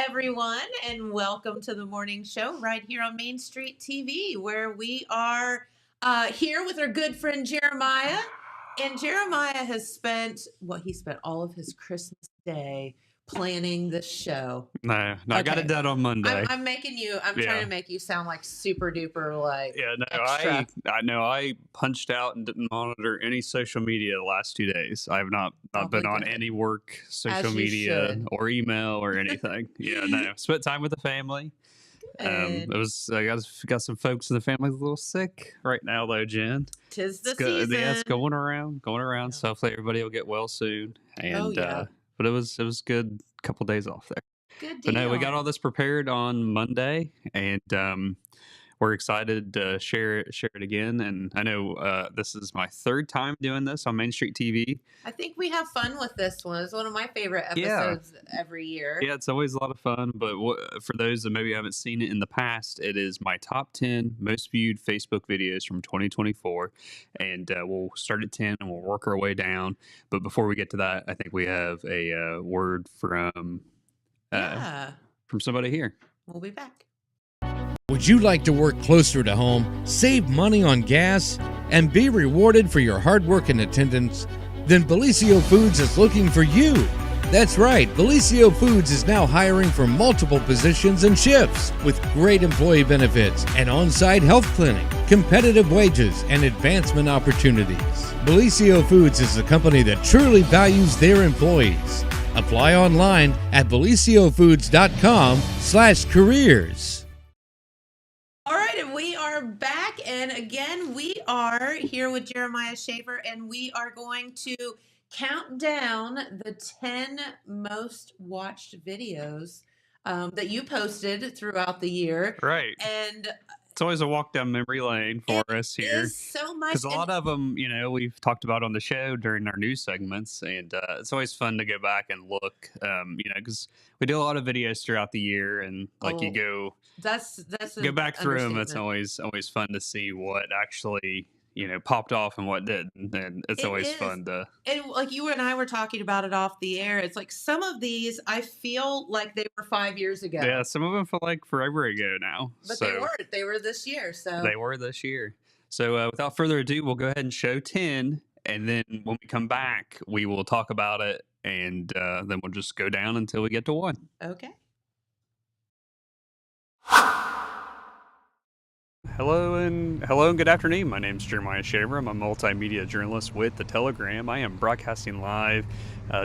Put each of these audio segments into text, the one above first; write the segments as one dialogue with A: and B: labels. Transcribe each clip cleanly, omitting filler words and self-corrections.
A: everyone, and welcome to the morning show right here on Main Street TV, where we are here with our good friend Jeremiah. And Jeremiah has spent, he spent all of his Christmas Day planning this show.
B: No, I got it done on Monday.
A: I'm trying to make you sound like super duper extra.
B: I punched out and didn't monitor any social media the last 2 days. I have not been on any work social media or email or anything. Spent time with the family. I got some folks in the family a little sick right now though, Jen.
A: Tis the season.
B: Yeah, it's going around. Yeah. So hopefully everybody will get well soon. And but it was good couple days off there.
A: Good deal.
B: But no, we got all this prepared on Monday, and we're excited to share it again. And I know this is my third time doing this on Main Street TV.
A: I think we have fun with this one. It's one of my favorite episodes every year.
B: Yeah, it's always a lot of fun. But for those that maybe haven't seen it in the past, it is my top 10 most viewed Facebook videos from 2024. And we'll start at 10 and we'll work our way down. But before we get to that, I think we have a word from somebody here.
A: We'll be back.
C: Would you like to work closer to home, save money on gas, and be rewarded for your hard work and attendance? Then Bellisio Foods is looking for you. That's right, Bellisio Foods is now hiring for multiple positions and shifts with great employee benefits, an on-site health clinic, competitive wages, and advancement opportunities. Bellisio Foods is a company that truly values their employees. Apply online at BellisioFoods.com/careers.
A: All right, and we are back, and again, we are here with Jeremiah Shaver, and we are going to count down the 10 most watched videos that you posted throughout the year.
B: Right.
A: And
B: it's always a walk down memory lane for us here.
A: It is so much.
B: Because a lot of them, we've talked about on the show during our news segments, and it's always fun to go back and look, because we do a lot of videos throughout the year, and you go back through them. It's always fun to see what actually popped off and what didn't, and it's always fun to.
A: And like you and I were talking about it off the air, it's like some of these I feel like they were 5 years ago.
B: Yeah, some of them feel like forever ago now.
A: But they were this year. So
B: they were this year. So without further ado, we'll go ahead and show 10, and then when we come back, we will talk about it, and then we'll just go down until we get to 1.
A: Okay.
B: Hello and good afternoon. My name is Jeremiah Shaver. I'm a multimedia journalist with The Telegram. I am broadcasting live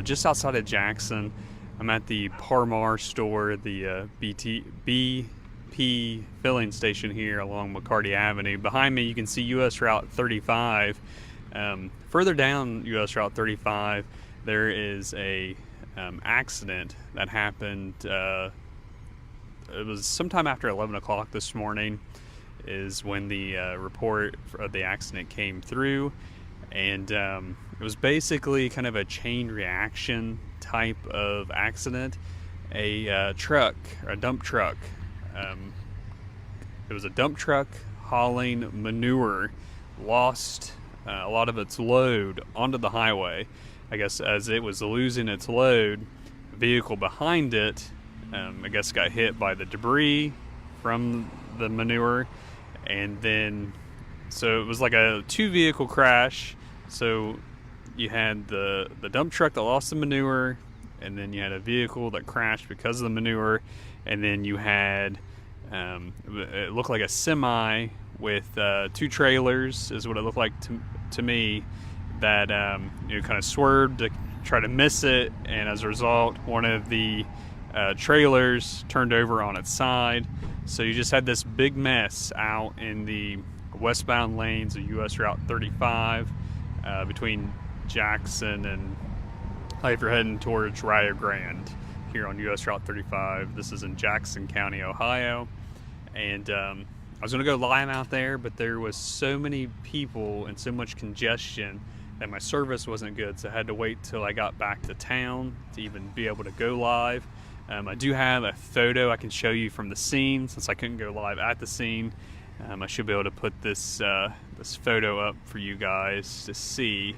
B: just outside of Jackson. I'm at the Par-Mar store, the BP filling station here along McCarty Avenue. Behind me, you can see U.S. Route 35. Further down U.S. Route 35, there is a accident that happened. It was sometime after 11 o'clock this morning is when the report of the accident came through, and it was basically kind of a chain reaction type of accident. A dump truck. It was a dump truck hauling manure, lost a lot of its load onto the highway. I guess as it was losing its load, a vehicle behind it, I guess got hit by the debris from the manure. And then, so it was like a 2-vehicle crash. So you had the dump truck that lost the manure, and then you had a vehicle that crashed because of the manure, and then you had, it looked like a semi with 2 trailers, is what it looked like to me, that kind of swerved to try to miss it, and as a result, one of the trailers turned over on its side. So you just had this big mess out in the westbound lanes of U.S. Route 35 between Jackson and if you're heading towards Rio Grande here on U.S. Route 35. This is in Jackson County, Ohio. And I was going to go live out there, but there was so many people and so much congestion that my service wasn't good, so I had to wait till I got back to town to even be able to go live. I do have a photo I can show you from the scene, since I couldn't go live at the scene. I should be able to put this photo up for you guys to see.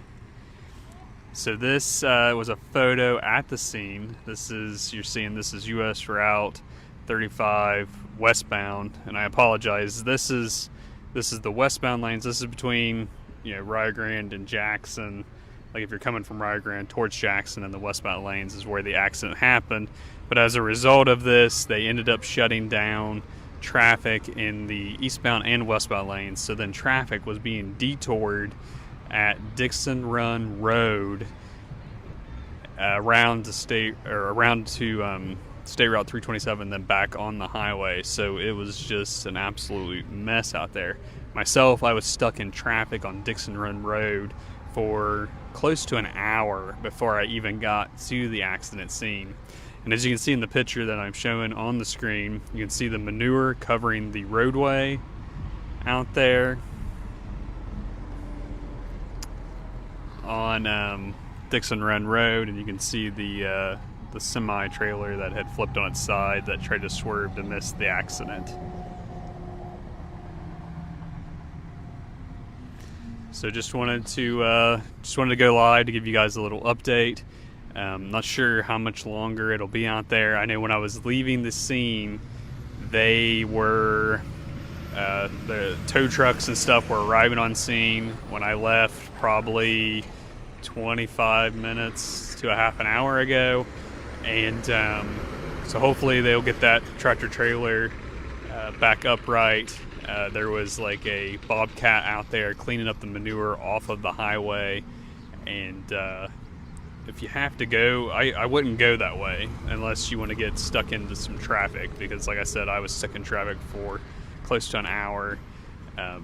B: So this was a photo at the scene. This is US Route 35 westbound, and I apologize. This is the westbound lanes. This is between Rio Grande and Jackson. Like if you're coming from Rio Grande towards Jackson, and the westbound lanes is where the accident happened. But as a result of this, they ended up shutting down traffic in the eastbound and westbound lanes. So then traffic was being detoured at Dixon Run Road around to State Route 327, then back on the highway. So it was just an absolute mess out there. Myself, I was stuck in traffic on Dixon Run Road for close to an hour before I even got to the accident scene. And as you can see in the picture that I'm showing on the screen, you can see the manure covering the roadway out there on Dixon Run Road, and you can see the semi-trailer that had flipped on its side that tried to swerve to miss the accident. So just wanted to go live to give you guys a little update. Not sure how much longer it'll be out there. I know when I was leaving the scene, they were the tow trucks and stuff were arriving on scene when I left, probably 25 minutes to a half an hour ago, and so hopefully they'll get that tractor trailer back upright. There was like a bobcat out there cleaning up the manure off of the highway, and if you have to go, I wouldn't go that way unless you want to get stuck into some traffic, because like I said, I was stuck in traffic for close to an hour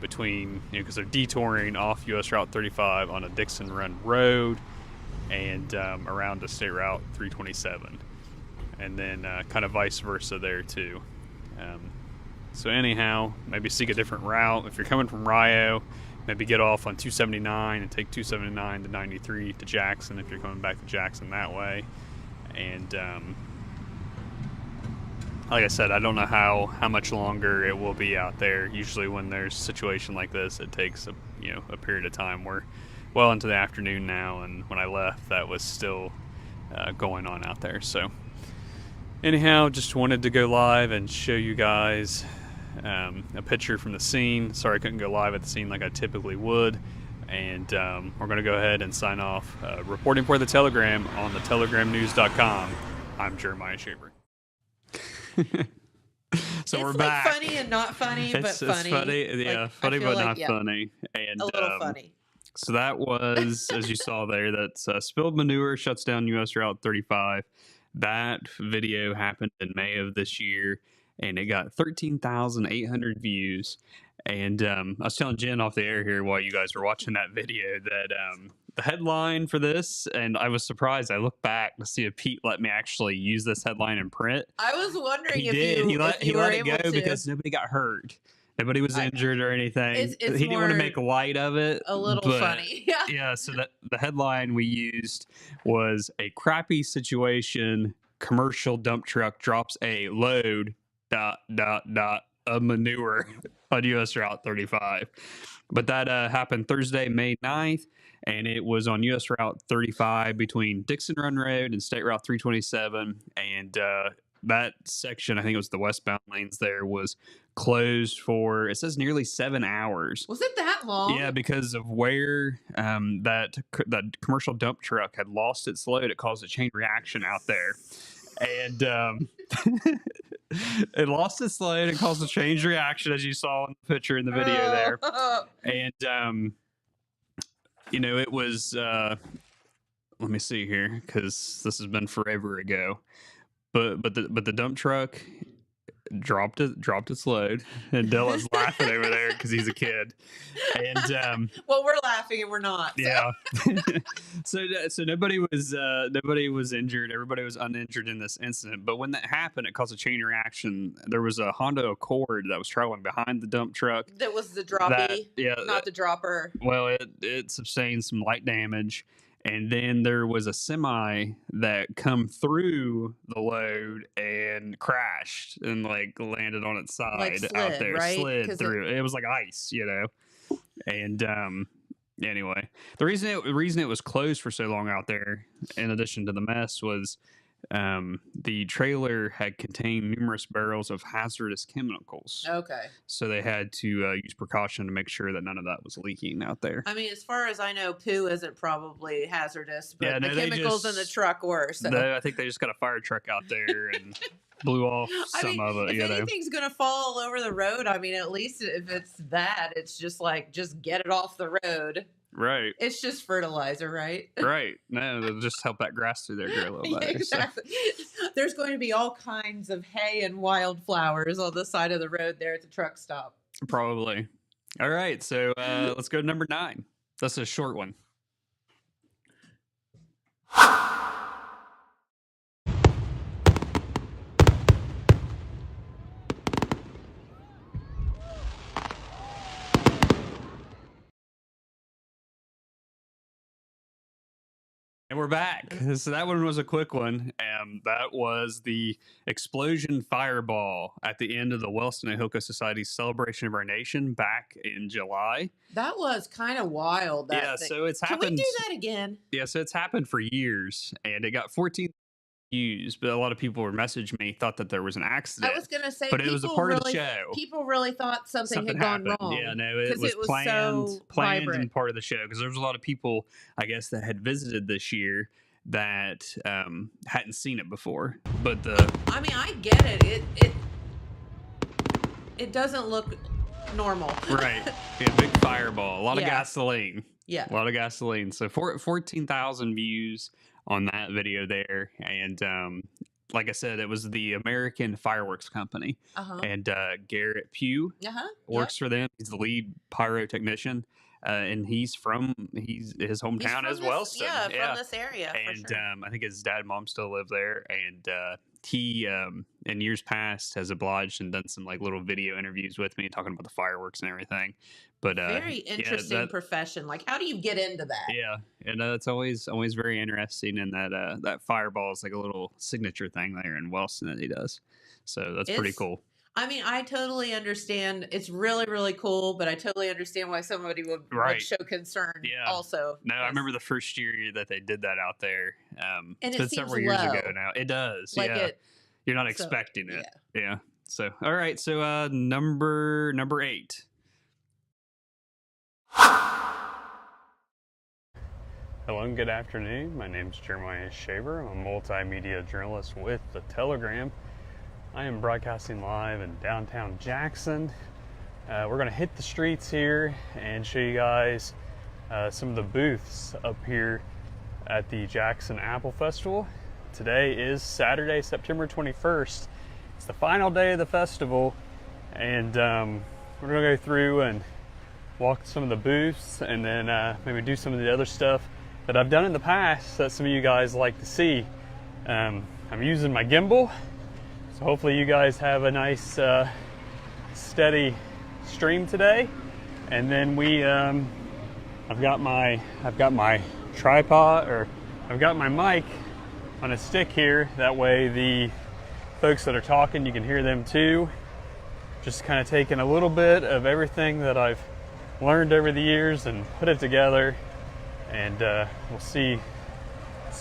B: between, because they're detouring off US Route 35 on a Dixon Run Road and around to State Route 327, and then kind of vice versa there too. So anyhow, maybe seek a different route. If you're coming from Rio, maybe get off on 279 and take 279 to 93 to Jackson if you're coming back to Jackson that way. And like I said, I don't know how much longer it will be out there. Usually when there's a situation like this, it takes a period of time. We're well into the afternoon now, and when I left, that was still going on out there. So anyhow, just wanted to go live and show you guys a picture from the scene. Sorry I couldn't go live at the scene like I typically would. And we're going to go ahead and sign off. Reporting for the Telegram on the telegramnews.com, I'm Jeremiah Shaver. So we're back.
A: It's funny and not funny, but funny.
B: It's funny, yeah, funny but not funny. And
A: a little funny.
B: So that was, as you saw there, that's spilled manure shuts down US Route 35. That video happened in May of this year, and it got 13,800 views. And I was telling Jen off the air here while you guys were watching that video that the headline for this, and I was surprised. I looked back to see if Pete let me actually use this headline in print.
A: I was wondering
B: He
A: if
B: did.
A: you
B: He let it go
A: to.
B: because nobody got hurt. Nobody was injured or anything.
A: It's
B: He didn't want to make light of it.
A: A little funny. Yeah.
B: Yeah, so the headline we used was "A crappy situation. Commercial dump truck drops a load ... of manure on US Route 35." But that happened Thursday, May 9th, and it was on US Route 35 between Dixon Run Road and State Route 327. And that section, I think it was the westbound lanes there, was closed for, it says, nearly 7 hours.
A: Was it that long?
B: Yeah, because of where that commercial dump truck had lost its load. It caused a chain reaction out there. And it lost its load and caused a chain reaction, as you saw in the picture in the video there. And, it was, let me see here, because this has been forever ago. But the dump truck dropped its load, and Dylan's laughing over there because he's a kid. And
A: well, we're laughing and we're not. So.
B: Yeah. So nobody was injured. Everybody was uninjured in this incident. But when that happened, it caused a chain reaction. There was a Honda Accord that was traveling behind the dump truck.
A: That was the droppy, not the dropper.
B: Well, it sustained some light damage. And then there was a semi that come through the load and crashed and landed on its side,
A: slid,
B: out there,
A: right?
B: slid through. It was like ice, And Anyway, the reason it was closed for so long out there, in addition to the mess, was the trailer had contained numerous barrels of hazardous chemicals.
A: Okay.
B: So they had to use precaution to make sure that none of that was leaking out there.
A: I mean, as far as I know, poo isn't probably hazardous, but
B: Yeah, no,
A: the
B: they
A: chemicals in the
B: just-
A: truck were. So.
B: I think they just got a fire truck out there and blew off some of it.
A: If
B: You know,
A: anything's gonna fall all over the road, I mean, at least if it's that, it's just like just get it off the road.
B: right,
A: It's just fertilizer, right?
B: right. No, they'll just help that grass through there grow a little
A: Yeah,
B: better. So.
A: exactly. There's going to be all kinds of hay and wildflowers on the side of the road there at the truck stop.
B: Probably. All right, so let's go to number 9. That's a short one. And we're back. So that one was a quick one. That was the explosion fireball at the end of the Wellston Ahilco Society's Celebration of Our Nation back in July.
A: That was kind of wild. That
B: Yeah,
A: thing.
B: so it's
A: Can we
B: happened.
A: do that again?
B: Yeah, so it's happened for years, and it got 14 views. But a lot of people were messaging me, thought that there was an accident.
A: I was gonna say,
B: but it was a part of the
A: really,
B: show.
A: People really thought something had gone
B: happened.
A: wrong.
B: Yeah, no, it
A: 'cause
B: was,
A: it was
B: planned,
A: so
B: planned
A: vibrant.
B: and part of the show because there was a lot of people, I guess, that had visited this year that hadn't seen it before. But
A: I mean, I get it. It doesn't look normal.
B: right, yeah, big fireball, a lot of
A: Yeah.
B: gasoline.
A: Yeah.
B: A lot of gasoline. So 14,000 views on that video there. And like I said, it was the American Fireworks Company.
A: Uh-huh.
B: And Garrett Pugh
A: Uh-huh.
B: works for them. He's the lead pyrotechnician. And he's his hometown as Wellston.
A: Yeah, from this area.
B: And
A: for sure.
B: I think his dad and mom still live there. And he, in years past, has obliged and done some like little video interviews with me talking about the fireworks and everything. But
A: Very interesting profession. Like, how do you get into that?
B: yeah, and it's always very interesting. And that fireball is like a little signature thing there in Wellston that he does. So that's pretty cool.
A: I mean, I totally understand. It's really, really cool, but I totally understand why somebody would show concern.
B: Yeah.
A: Also,
B: No, I remember the first year that they did that out there.
A: and
B: it's
A: it
B: been
A: seems
B: several years
A: low.
B: ago now. It does.
A: Like
B: yeah. You're not expecting it. Yeah. So all right. So number 8. Hello and good afternoon. My name is Jeremiah Shaver. I'm a multimedia journalist with The Telegram. I am broadcasting live in downtown Jackson. We're going to hit the streets here and show you guys some of the booths up here at the Jackson Apple Festival. Today is Saturday, September 21st. It's the final day of the festival, and we're going to go through and walk some of the booths and then maybe do some of the other stuff that I've done in the past that some of you guys like to see. I'm using my gimbal, so hopefully you guys have a nice steady stream today. And then I've got my tripod, or I've got my mic on a stick here. That way the folks that are talking, you can hear them too. Just kind of taking a little bit of everything that I've learned over the years and put it together, and we'll see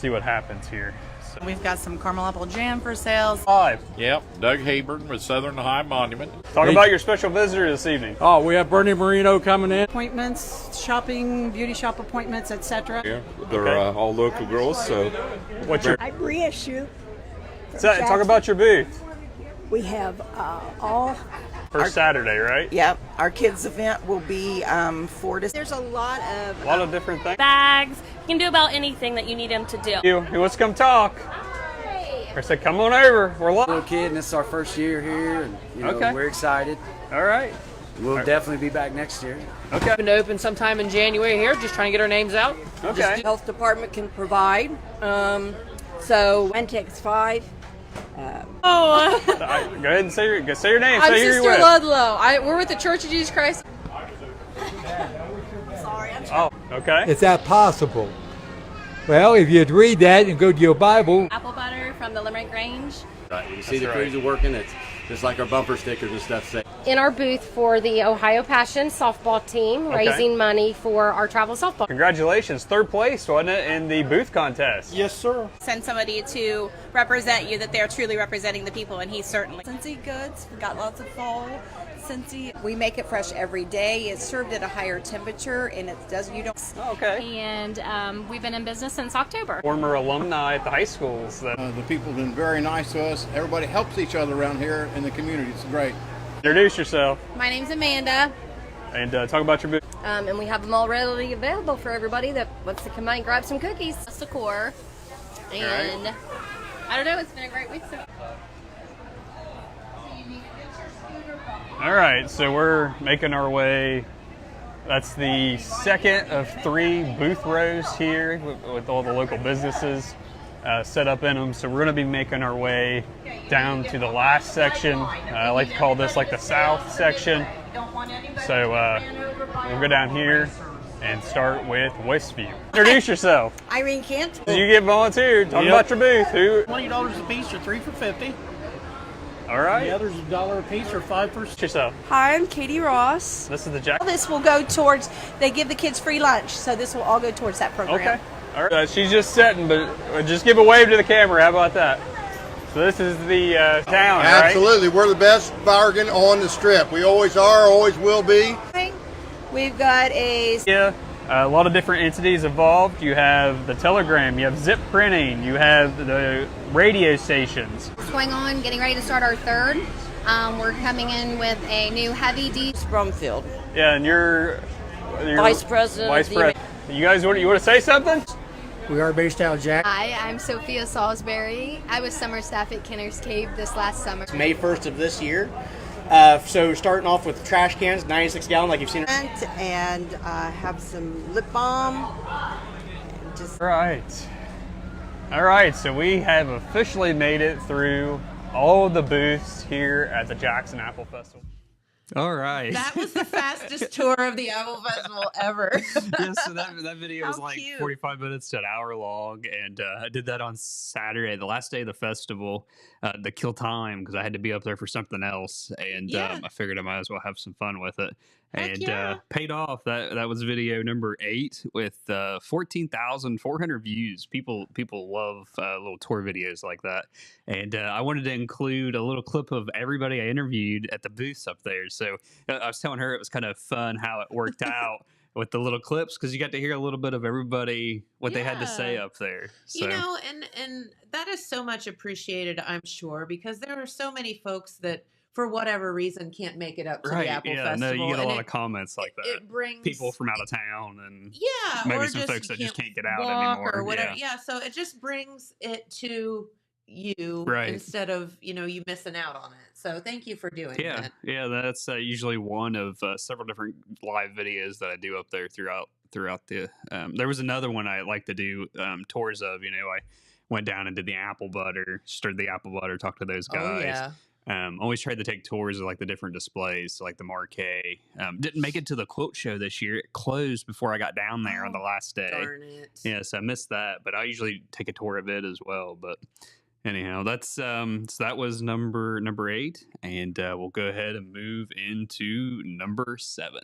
B: what happens here. So.
D: We've got some caramel apple jam for sales.
B: Live.
E: Yep, Doug Hayburn with Southern High Monument.
B: Talk about your special visitor this evening.
F: Oh, we have Bernie Marino coming in.
D: Appointments, shopping, beauty shop appointments, etc.
E: Yeah, they're all local girls, so
B: What's your
G: I'm Bria Shoup.
B: talk about your booth
G: We have all.
B: for Saturday, right?
H: Yep, our kids' event will be 4 to.
G: There's a lot of.
B: A lot of different things.
I: Bags. You can do about anything that you need him to do.
B: He wants to come talk. I said, come on over. We're live.
F: Little kid, and this is our first year here, and we're excited.
B: All right.
F: We'll definitely be back next year.
B: Okay.
J: Going to open sometime in January here, just trying to get our names out.
B: Okay.
G: Health department can provide. So Ventex 5.
B: Go ahead and say your name.
J: I'm
B: Say who
J: Sister
B: you're with.
J: Ludlow. We're with the Church of Jesus Christ.
B: Oh, okay.
K: Is that possible? Well, if you'd read that and go to your Bible.
I: Apple butter from the Limerick Range.
F: You see the crews are working. just like our bumper stickers and stuff say.
I: In our booth for the Ohio Passion softball team, raising money for our travel softball.
B: Congratulations, third place, wasn't it, in the booth contest?
F: Yes, sir.
D: Send somebody to represent you, that they're truly representing the people, and he's certainly.
H: Scentsy goods. We got lots of fall Scentsy. We make it fresh every day. It's served at a higher temperature, and it does. You don't.
B: Okay.
I: And we've been in business since October.
B: Former alumni at the high schools.
F: The people have been very nice to us. Everybody helps each other around here in the community. It's great.
B: Introduce yourself
I: My name's Amanda.
B: and talk about your booth.
I: And we have them all readily available for everybody that wants to come by and grab some cookies. That's the core. And I don't know, it's been a great week so.
B: All right, so we're making our way. That's the second of 3 booth rows here with all the local businesses set up in them. So we're going to be making our way down to the last section. I like to call this like the south section. So we'll go down here and start with Westview. Introduce yourself.
H: Irene Kent.
B: You get volunteered. Talk about your booth. Who?
F: $20 a piece or 3 for $50.
B: All right.
F: The others $1 a piece or 5 for.
B: Yourself.
D: Hi, I'm Katie Ross.
B: This is the Jack.
D: This will go towards. They give the kids free lunch, so this will all go towards that program.
B: Okay. All right. She's just sitting, but just give a wave to the camera. How about that? So this is the town, right?
F: Absolutely. We're the best bargain on the strip. We always are, always will be.
D: We've got a.
B: Yeah. A lot of different entities involved. You have the Telegram, you have Zip Printing, you have the radio stations.
I: What's going on? Getting ready to start our third. We're coming in with a new heavy duty.
H: Brumfield.
B: Yeah, and you're
H: Vice President.
B: Vice President. You guys, you want to say something?
K: We are based out of Jack.
I: Hi, I'm Sophia Salisbury. I was summer staff at Kenner's Cave this last summer.
F: May 1st of this year. So starting off with trash cans, 96 gallon, like you've seen.
H: And have some lip balm. Just
B: All right, so we have officially made it through all the booths here at the Jackson Apple Festival.
A: All right. That was the fastest tour of the Apple Festival ever.
B: Yeah, so that video was like
A: cute.
B: 45 minutes to an hour long, and I did that on Saturday, the last day of the festival, to kill time because I had to be up there for something else, and I figured I might as well have some fun with it. And paid off. That was video number 8 with 14,400 views. People love little tour videos like that. And I wanted to include a little clip of everybody I interviewed at the booths up there. So I was telling her it was kind of fun how it worked out with the little clips because you got to hear a little bit of everybody what they had to say up there. So.
A: You know, and that is so much appreciated, I'm sure, because there are so many folks that, for whatever reason, can't make it up to the Apple Festival.
B: No, you get a lot of comments like that.
A: It brings
B: people from out of town and
A: maybe
B: or some folks that just can't get out anymore
A: or whatever. Yeah, so it just brings it to you instead of you missing out on it. So thank you for doing that.
B: Yeah, that's usually one of several different live videos that I do up there throughout the. There was another one I like to do tours of. I went down and did the apple butter, stirred the apple butter, talked to those guys.
A: Oh, yeah.
B: Always tried to take tours of like the different displays, so like the Marquee. Didn't make it to the quilt show this year. It closed before I got down there on the last day.
A: Darn it.
B: Yeah, so I missed that, but I usually take a tour of it as well. But anyhow, that's so that was number 8, and we'll go ahead and move into number 7.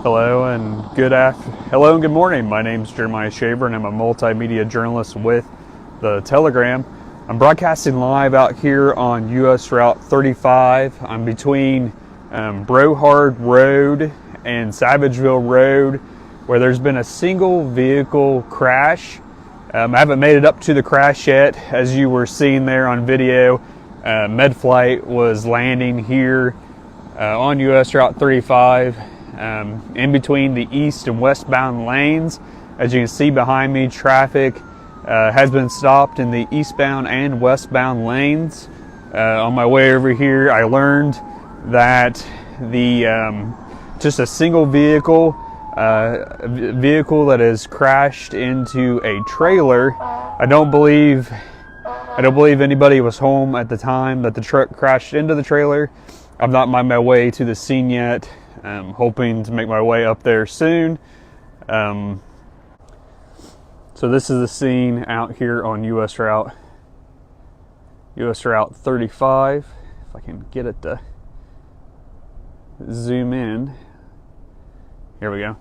B: Hello and good morning. My name's Jeremiah Shaver and I'm a multimedia journalist with the Telegram. I'm broadcasting live out here on US Route 35. I'm between Brohard Road and Savageville Road, where there's been a single vehicle crash. I haven't made it up to the crash yet. As you were seeing there on video, MedFlight was landing here on US Route 35 in between the east and westbound lanes. As you can see behind me, traffic has been stopped in the eastbound and westbound lanes. On my way over here, I learned that just a single vehicle that has crashed into a trailer. I don't believe anybody was home at the time that the truck crashed into the trailer. I'm not on my way to the scene yet. I'm hoping to make my way up there soon. So this is the scene out here on US Route 35. If I can get it to zoom in. Here we go.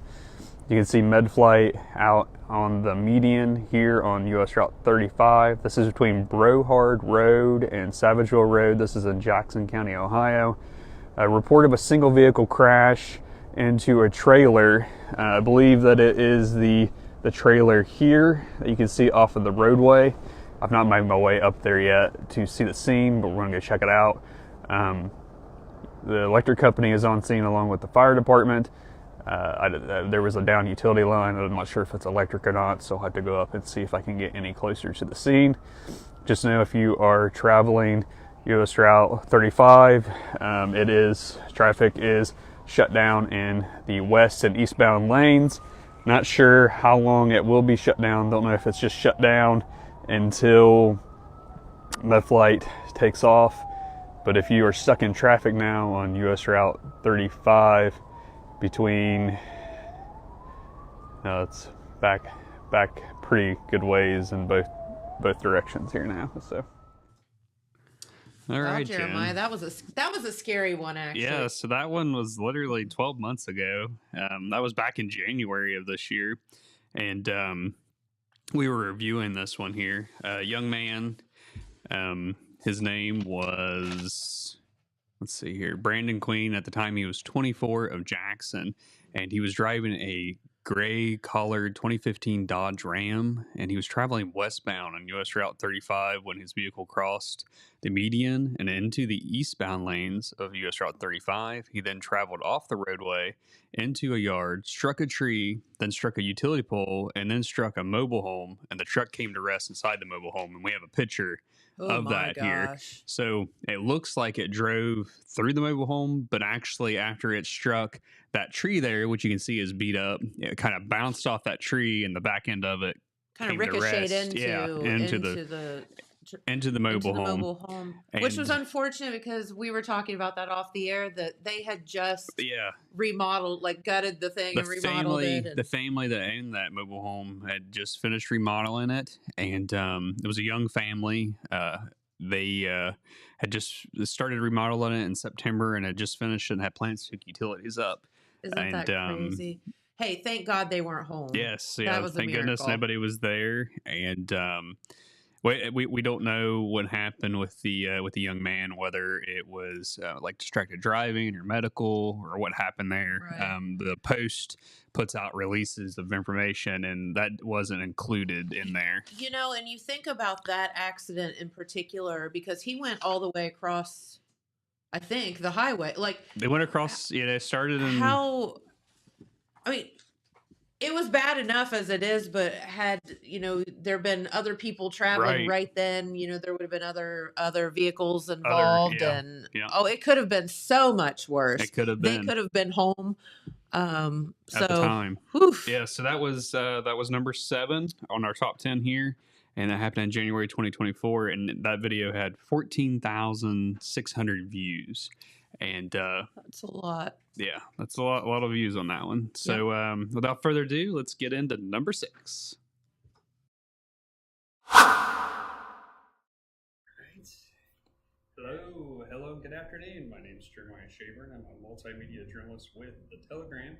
B: You can see MedFlight out on the median here on US Route 35. This is between Brohard Road and Savageville Road. This is in Jackson County, Ohio. A report of a single vehicle crash into a trailer. I believe that it is the trailer here that you can see off of the roadway. I've not made my way up there yet to see the scene, but we're going to go check it out. The electric company is on scene along with the fire department. There was a down utility line. I'm not sure if it's electric or not, so I'll have to go up and see if I can get any closer to the scene. Just know if you are traveling US Route 35, traffic is shut down in the west and eastbound lanes. Not sure how long it will be shut down. Don't know if it's just shut down until MedFlight takes off. But if you are stuck in traffic now on US Route 35 between, it's back pretty good ways in both directions here now. So. All right,
A: Jeremiah,
B: Jen.
A: that was a scary one, actually.
B: Yeah, so that one was literally 12 months ago. That was back in January of this year, and we were reviewing this one here. A young man, his name was, let's see here, Brandon Queen. At the time, he was 24, of Jackson, and he was driving a gray colored 2015 Dodge Ram, and he was traveling westbound on US Route 35 when his vehicle crossed the median and into the eastbound lanes of US Route 35. He then traveled off the roadway into a yard, struck a tree, then struck a utility pole, and then struck a mobile home, and the truck came to rest inside the mobile home, and we have a picture of that here. So it looks like it drove through the mobile home, but actually after it struck that tree there, which you can see is beat up, it kind of bounced off that tree, and the back end of it
A: kind of ricocheted
B: into the mobile home.
A: Which was unfortunate because we were talking about that off the air, that they had just remodeled, like gutted the thing and remodeled it.
B: The family that owned that mobile home had just finished remodeling it, and it was a young family. They had just started remodeling it in September and had just finished and had plans to hook utilities up.
A: Isn't that crazy? Hey, thank God they weren't home.
B: Yes, yeah. Thank goodness nobody was there, and we don't know what happened with the young man, whether it was like distracted driving or medical or what happened there. Right. The Post puts out releases of information, and that wasn't included in there.
A: You know, and you think about that accident in particular because he went all the way across, I think, the highway. Like
B: they went across. Yeah, they started in.
A: I mean, it was bad enough as it is, but had, there been other people traveling right then, there would have been other vehicles involved, it could have been so much worse.
B: It could have been.
A: They could have been home
B: at the time.
A: Oof.
B: Yeah, so that was number 7 on our top 10 here, and that happened in January 2024, and that video had 14,600 views. And
A: that's a lot.
B: Yeah, that's a lot of views on that one. So without further ado, let's get into number 6. Hello, good afternoon. My name is Jeremiah Shaver, and I'm a multimedia journalist with the Telegram.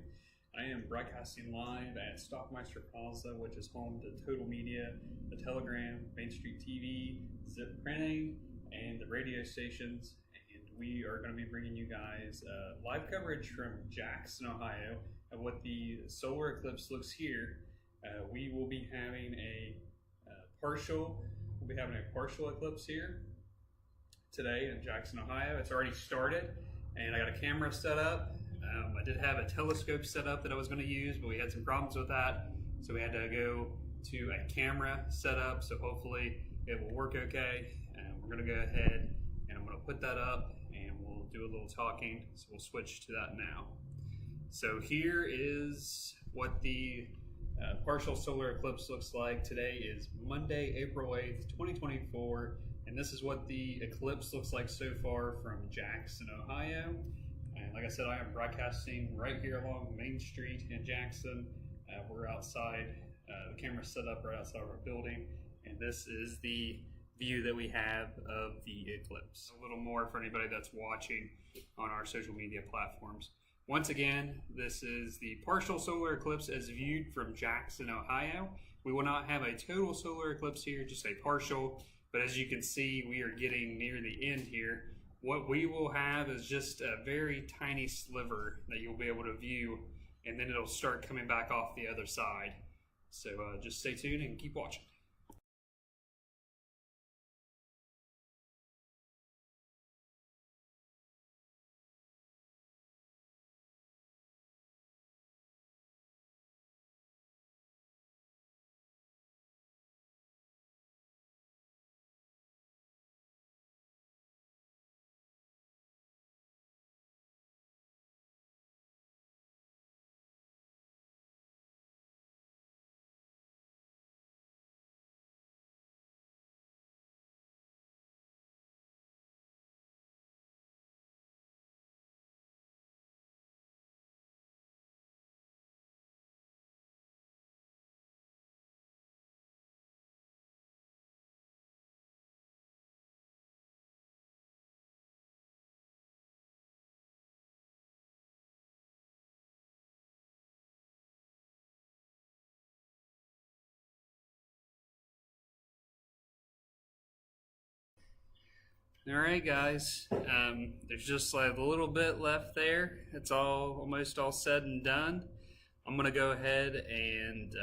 B: I am broadcasting live at Stockmeister Plaza, which is home to Total Media, The Telegram, Main Street TV, Zip Printing, and the radio stations. And we are going to be bringing you guys live coverage from Jackson, Ohio, of what the solar eclipse looks here. We will be having a partial eclipse here today in Jackson, Ohio. It's already started, and I got a camera set up. I did have a telescope set up that I was going to use, but we had some problems with that, so we had to go to a camera setup. So hopefully it will work okay. And we're going to go ahead and I'm going to put that up, and we'll do a little talking. So we'll switch to that now. So here is what the partial solar eclipse looks like. Today is Monday, April 8th, 2024, and this is what the eclipse looks like so far from Jackson, Ohio. And like I said, I am broadcasting right here along Main Street in Jackson. We're outside, the camera's set up right outside of our building, and this is the view that we have of the eclipse. A little more for anybody that's watching on our social media platforms. Once again, this is the partial solar eclipse as viewed from Jackson, Ohio. We will not have a total solar eclipse here, just a partial, but as you can see, we are getting near the end here. What we will have is just a very tiny sliver that you'll be able to view, and then it'll start coming back off the other side. So just stay tuned and keep watching. All right, guys, there's just like a little bit left there. It's almost all said and done. I'm gonna go ahead and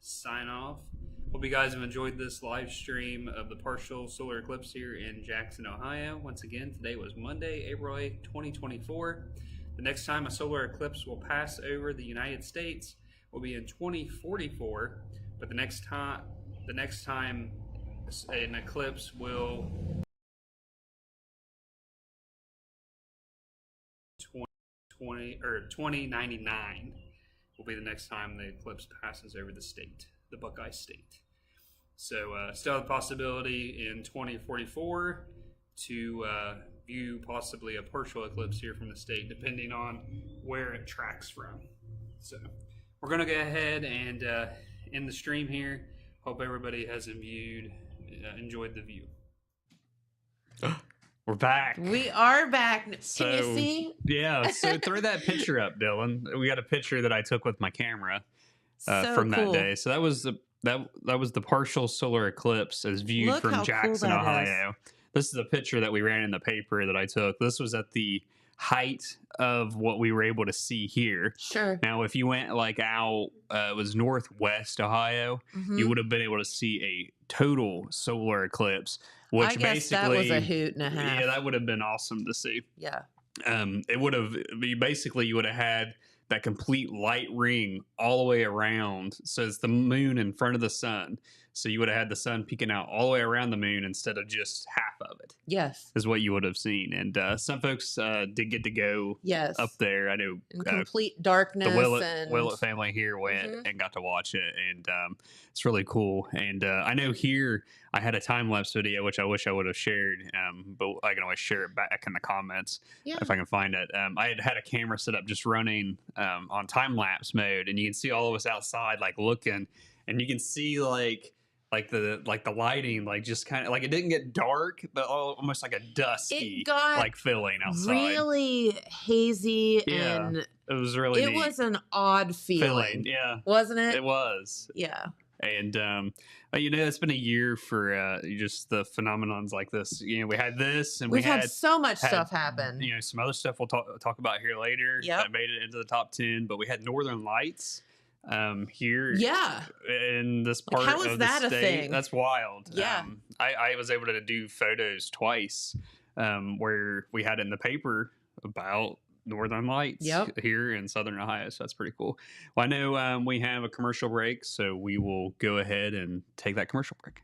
B: sign off. Hope you guys have enjoyed this live stream of the partial solar eclipse here in Jackson, Ohio. Once again, today was Monday, April 8th, 2024. The next time a solar eclipse will pass over the United States will be in 2044, but the next time an eclipse will 2099 will be the next time the eclipse passes over the state, the Buckeye State. So still have the possibility in 2044 to view possibly a partial eclipse here from the state, depending on where it tracks from. So we're going to go ahead and end the stream here. Hope everybody has enjoyed the view.
A: We're back. We are back. Can you see?
B: Yeah. So throw that picture up, Dylan. We got a picture that I took with my camera from that day. So that was the partial solar eclipse as viewed from Jackson, Ohio. This is a picture that we ran in the paper that I took. This was at the height of what we were able to see here.
A: Sure.
B: Now, if you went like out, it was northwest Ohio, you would have been able to see a total solar eclipse. Which
A: I guess that was a hoot and a half.
B: Yeah, that would have been awesome to see.
A: Yeah.
B: It would have you would have had that complete light ring all the way around. So it's the moon in front of the sun. So you would have had the sun peeking out all the way around the moon instead of just half of it.
A: Yes.
B: Is what you would have seen. And some folks did get to go up there. I know.
A: In complete darkness.
B: The Willett family here went and got to watch it. And it's really cool. And I know here I had a time-lapse video, which I wish I would have shared. But I can always share it back in the comments if I can find it. I had a camera set up just running on time-lapse mode. And you can see all of us outside like looking. And you can see like like the lighting, like just kind of like it didn't get dark, but almost like a dusky
A: It got
B: like feeling outside.
A: really hazy,
B: Yeah,
A: and
B: it was really
A: it
B: neat
A: was an odd feeling.
B: Yeah,
A: Wasn't it?
B: it was.
A: Yeah.
B: And you know, it's been a year for just the phenomenons like this. You know, we had this, and
A: We've had so much stuff happen.
B: You know, some other stuff we'll talk about here later.
A: Yep.
B: That made it into the top 10. But we had Northern Lights here.
A: Yeah.
B: In this part
A: How is
B: of the
A: that a
B: state.
A: thing?
B: That's wild.
A: Yeah.
B: I was able to do photos twice, where we had it in the paper about Northern Lights here in Southern Ohio. So that's pretty cool. Well, I know we have a commercial break, so we will go ahead and take that commercial break.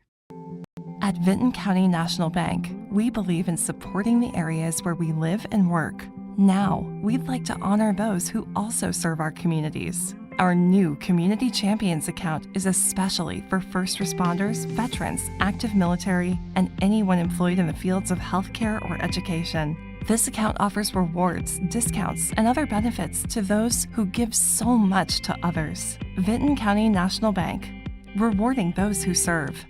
L: At Vinton County National Bank, we believe in supporting the areas where we live and work. Now, we'd like to honor those who also serve our communities. Our new Community Champions account is especially for first responders, veterans, active military, and anyone employed in the fields of healthcare or education. This account offers rewards, discounts, and other benefits to those who give so much to others. Vinton County National Bank, rewarding those who serve.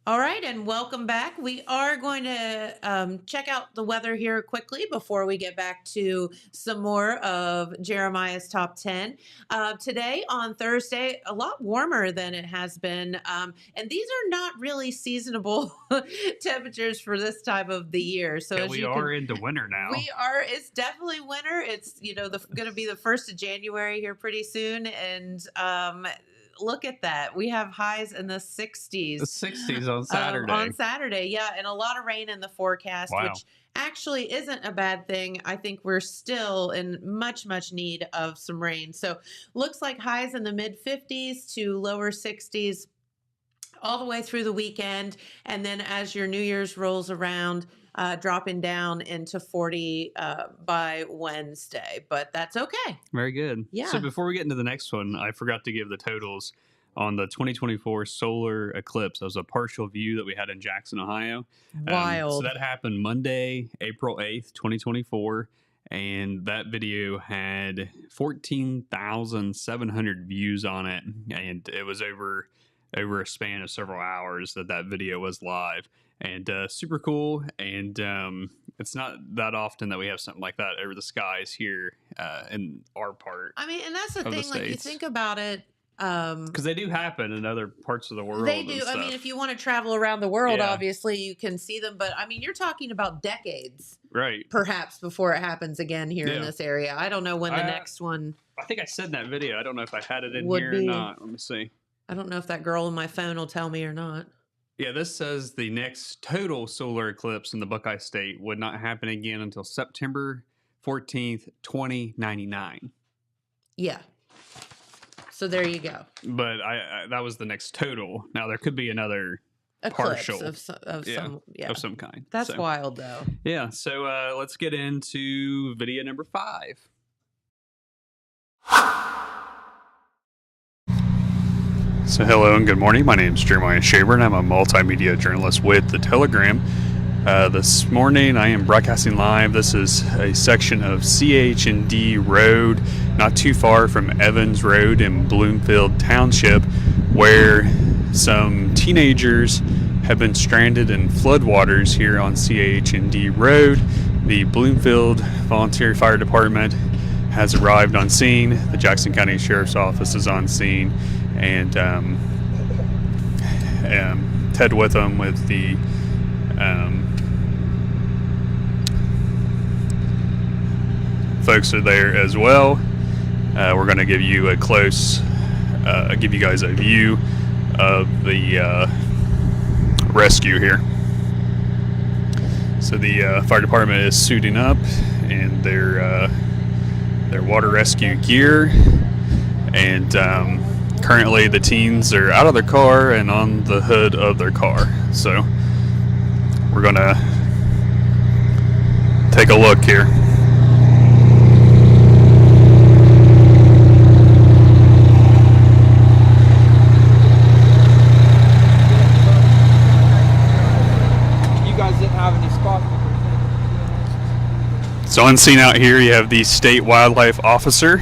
A: All right, and welcome back. We are going to check out the weather here quickly before we get back to some more of Jeremiah's top 10. Today on Thursday, a lot warmer than it has been, and these are not really seasonable temperatures for this time of the year. So
B: Yeah,
A: as
B: we
A: you
B: are
A: can,
B: into winter now.
A: we are. It's definitely winter. It's going to be the 1st of January here pretty soon, and look at that. We have highs in the 60s.
B: The 60s on Saturday.
A: On Saturday, yeah, and a lot of rain in the forecast,
B: Wow.
A: which actually isn't a bad thing. I think we're still in much need of some rain. So looks like highs in the mid 50s to lower 60s all the way through the weekend. And then as your New Year's rolls around, dropping down into 40 by Wednesday, but that's okay.
B: Very good.
A: Yeah.
B: So before we get into the next one, I forgot to give the totals on the 2024 solar eclipse. That was a partial view that we had in Jackson, Ohio.
A: Wild.
B: So that happened Monday, April 8th, 2024. And that video had 14,700 views on it. And it was over a span of several hours that video was live. And super cool. And it's not that often that we have something like that over the skies here in our part.
A: I mean, and that's the
B: of the
A: thing, like you
B: States.
A: think about it.
B: Because they do happen in other parts of the world.
A: They
B: and
A: do. I
B: stuff.
A: mean, if you want to travel around the world,
B: Yeah.
A: obviously you can see them. But I mean, you're talking about decades,
B: Right.
A: perhaps, before it happens again here in
B: Yeah.
A: this area. I don't know when the
B: I-
A: next one.
B: I think I said in that video. I don't know if I had it in
A: Would
B: here
A: be.
B: or not. Let me see.
A: I don't know if that girl on my phone will tell me or not.
B: Yeah, this says the next total solar eclipse in the Buckeye State would not happen again until September 14th, 2099.
A: Yeah. So there you go.
B: But I that was the next total. Now there could be another
A: Eclipse
B: partial
A: of
B: some kind.
A: That's
B: So,
A: wild, though.
B: Yeah, so let's get into video number 5. So hello and good morning. My name is Jeremiah Shaver, and I'm a multimedia journalist with The Telegram. This morning I am broadcasting live. This is a section of CH&D Road, not too far from Evans Road in Bloomfield Township, where some teenagers have been stranded in floodwaters here on CH&D Road. The Bloomfield Volunteer Fire Department has arrived on scene. The Jackson County Sheriff's Office is on scene, and Ted Witham with the folks are there as well. We're going to give you a close, give you guys a view of the rescue here. So the fire department is suiting up in their water rescue gear, and currently the teens are out of their car and on the hood of their car. So we're going to take a look here.
K: You guys didn't have any spots.
B: So on scene out here, you have the state wildlife officer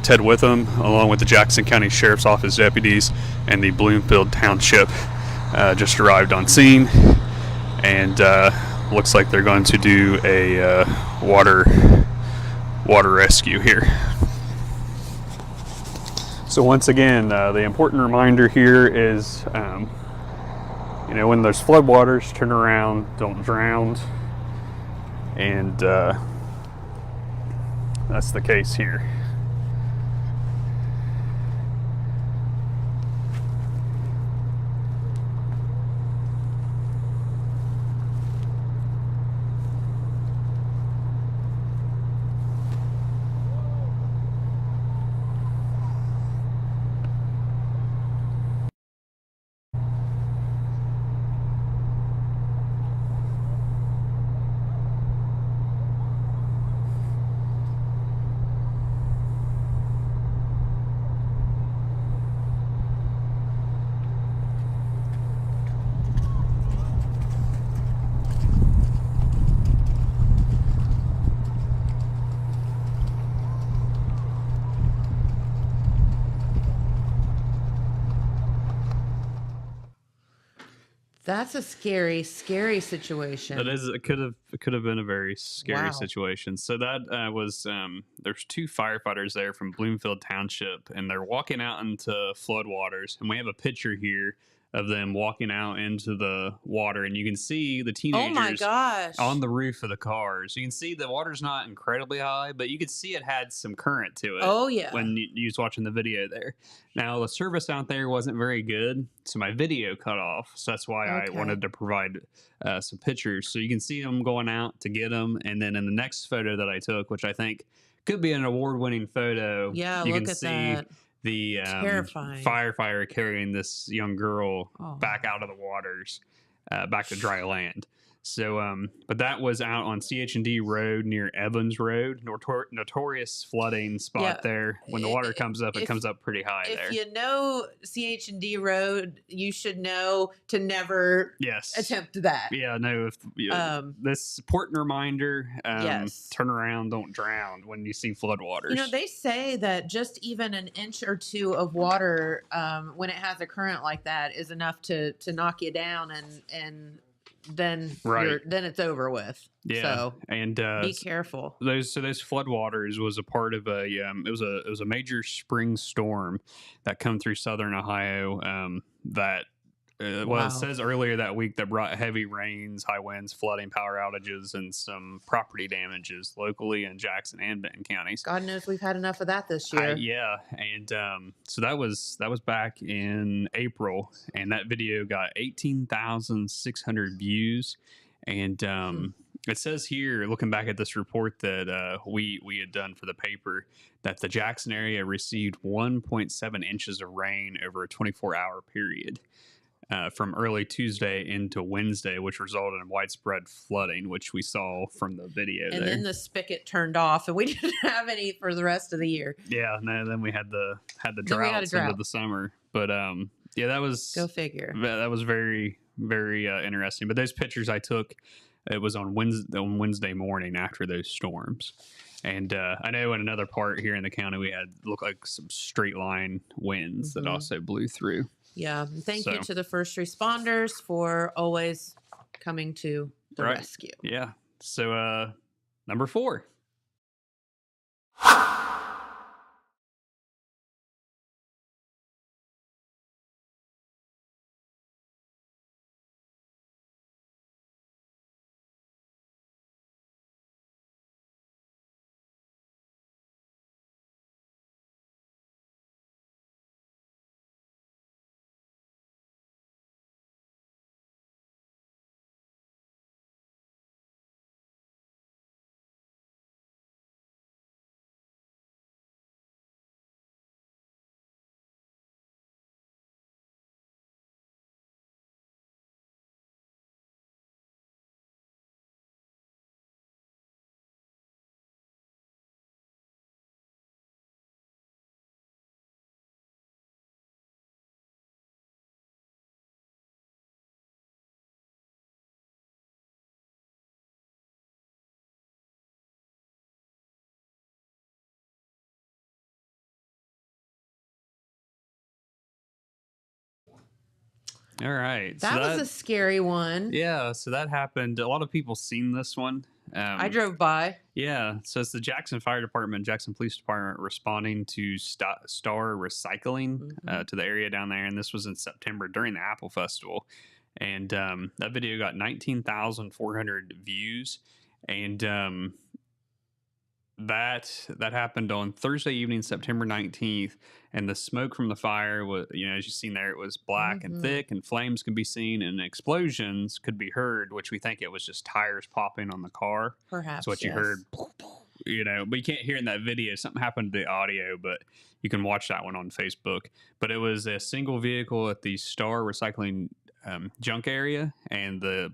B: Ted Witham, along with the Jackson County Sheriff's Office deputies and the Bloomfield Township, just arrived on scene, and looks like they're going to do a water rescue here. So once again, the important reminder here is, when there's floodwaters, turn around, don't drown, and that's the case here.
A: That's a scary, scary situation.
B: That is, it could have been a very scary
A: Wow.
B: situation. So that was there's two firefighters there from Bloomfield Township, and they're walking out into floodwaters, and we have a picture here of them walking out into the water, and you can see the teenagers
A: Oh my gosh.
B: on the roof of the cars. You can see the water's not incredibly high, but you could see it had some current to it.
A: Oh, yeah.
B: When you was watching the video there. Now the service out there wasn't very good, so my video cut off. So that's why I wanted to provide some pictures, so you can see them going out to get them. And then in the next photo that I took, which I think could be an award-winning photo,
A: Yeah,
B: you
A: look
B: can
A: at
B: see
A: that.
B: the
A: Terrifying.
B: firefighter carrying this young girl back out of the waters, back to dry land. So, but that was out on CH&D Road near Evans Road, notorious flooding spot there. When the water comes up, it comes up pretty high there.
A: If you know CH&D Road, you should know to never attempt that.
B: Yeah, no. This important reminder: turn around, don't drown when you see floodwaters.
A: They say that just even an inch or two of water, when it has a current like that, is enough to knock you down, and then then it's over with.
B: Yeah,
A: so
B: and
A: be careful.
B: Those floodwaters was a part of a it was a major spring storm that come through southern Ohio. That it says earlier that week that brought heavy rains, high winds, flooding, power outages, and some property damages locally in Jackson and Benton counties.
A: God knows we've had enough of that this year.
B: Yeah, and so that was back in April, and that video got 18,600 views, and it says here, looking back at this report that we had done for the paper, that the Jackson area received 1.7 inches of rain over a 24-hour period. From early Tuesday into Wednesday, which resulted in widespread flooding, which we saw from the video.
A: And then the spigot turned off, and we didn't have any for the rest of the year.
B: Yeah, no. Then we had the droughts into the summer. But yeah, that was
A: go figure.
B: That was very, very interesting. But those pictures I took, it was on Wednesday morning after those storms. And I know in another part here in the county, we had looked like some straight line winds that also blew through.
A: Yeah. Thank you to the first responders for always coming to the rescue.
B: Yeah. So number 4. All right.
A: That was a scary one.
B: Yeah, so that happened. A lot of people seen this one.
A: I drove by.
B: Yeah, so it's the Jackson Fire Department, Jackson Police Department responding to Star Recycling to the area down there, and this was in September during the Apple Festival. And that video got 19,400 views, and that happened on Thursday evening, September 19th, and the smoke from the fire was, as you've seen there, it was black and thick, and flames could be seen, and explosions could be heard, which we think it was just tires popping on the car.
A: Perhaps,
B: that's what you heard. But you can't hear in that video. Something happened to the audio, but you can watch that one on Facebook. But it was a single vehicle at the Star Recycling junk area, and the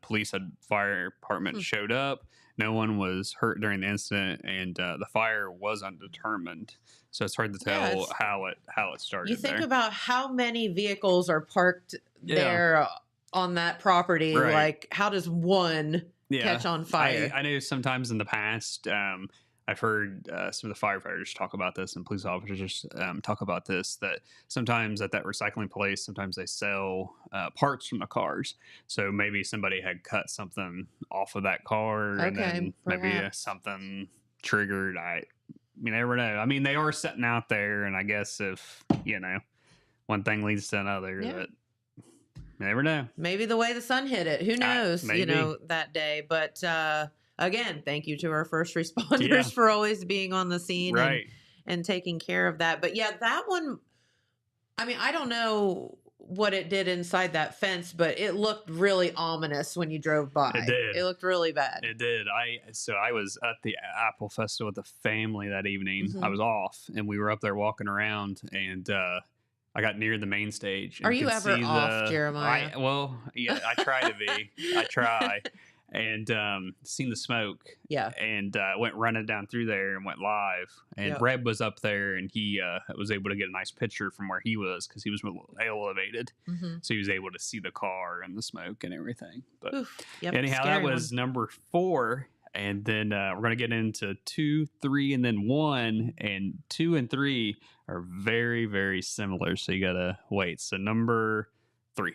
B: fire department showed up. No one was hurt during the incident, and the fire was undetermined. So it's hard to tell how it started.
A: You think about how many vehicles are parked there on that property.
B: Right.
A: Like, how does one catch on fire?
B: I know sometimes in the past, I've heard some of the firefighters talk about this, and police officers talk about this, that sometimes at that recycling place, sometimes they sell parts from the cars. So maybe somebody had cut something off of that car, and then maybe something triggered. You never know. I mean, they are sitting out there, and I guess if, one thing leads to another, that you never know.
A: Maybe the way the sun hit it. Who knows,
B: maybe.
A: That day. But again, thank you to our first responders for always being on the scene and taking care of that. But yeah, that one, I mean, I don't know what it did inside that fence, but it looked really ominous when you drove by.
B: It did.
A: It looked really bad.
B: It did. I was at the Apple Festival with the family that evening. I was off, and we were up there walking around, and I got near the main stage. And
A: Are you ever off, Jeremiah?
B: I try to be. I try. And seen the smoke. Yeah. And went running down through there and went live. And Reb was up there, and he was able to get a nice picture from where he was, because he was elevated. So he was able to see the car and the smoke and everything. But anyhow, that was number 4. And then we're going to get into 2, 3, and then 1. And 2 and 3 are very, very similar. So you got to wait. So number 3.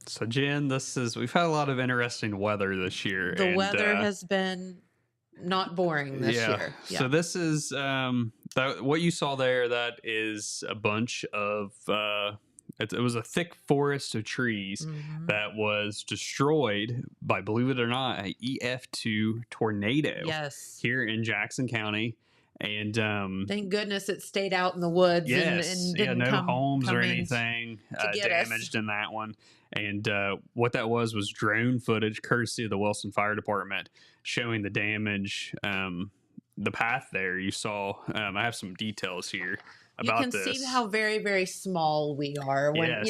B: So Jen, we've had a lot of interesting weather this year.
A: The weather has been not boring this year. Yeah.
B: So this is what you saw there. That is a bunch of it was a thick forest of trees that was destroyed by, believe it or not, an EF2 tornado.
A: Yes.
B: Here in Jackson County. And
A: thank goodness it stayed out in the woods and didn't
B: no
A: come,
B: homes
A: come
B: or anything damaged in that one. And what that was drone footage, courtesy of the Wilson Fire Department, showing the damage, the path there. You saw, I have some details here about this.
A: You can see how very, very small we are when,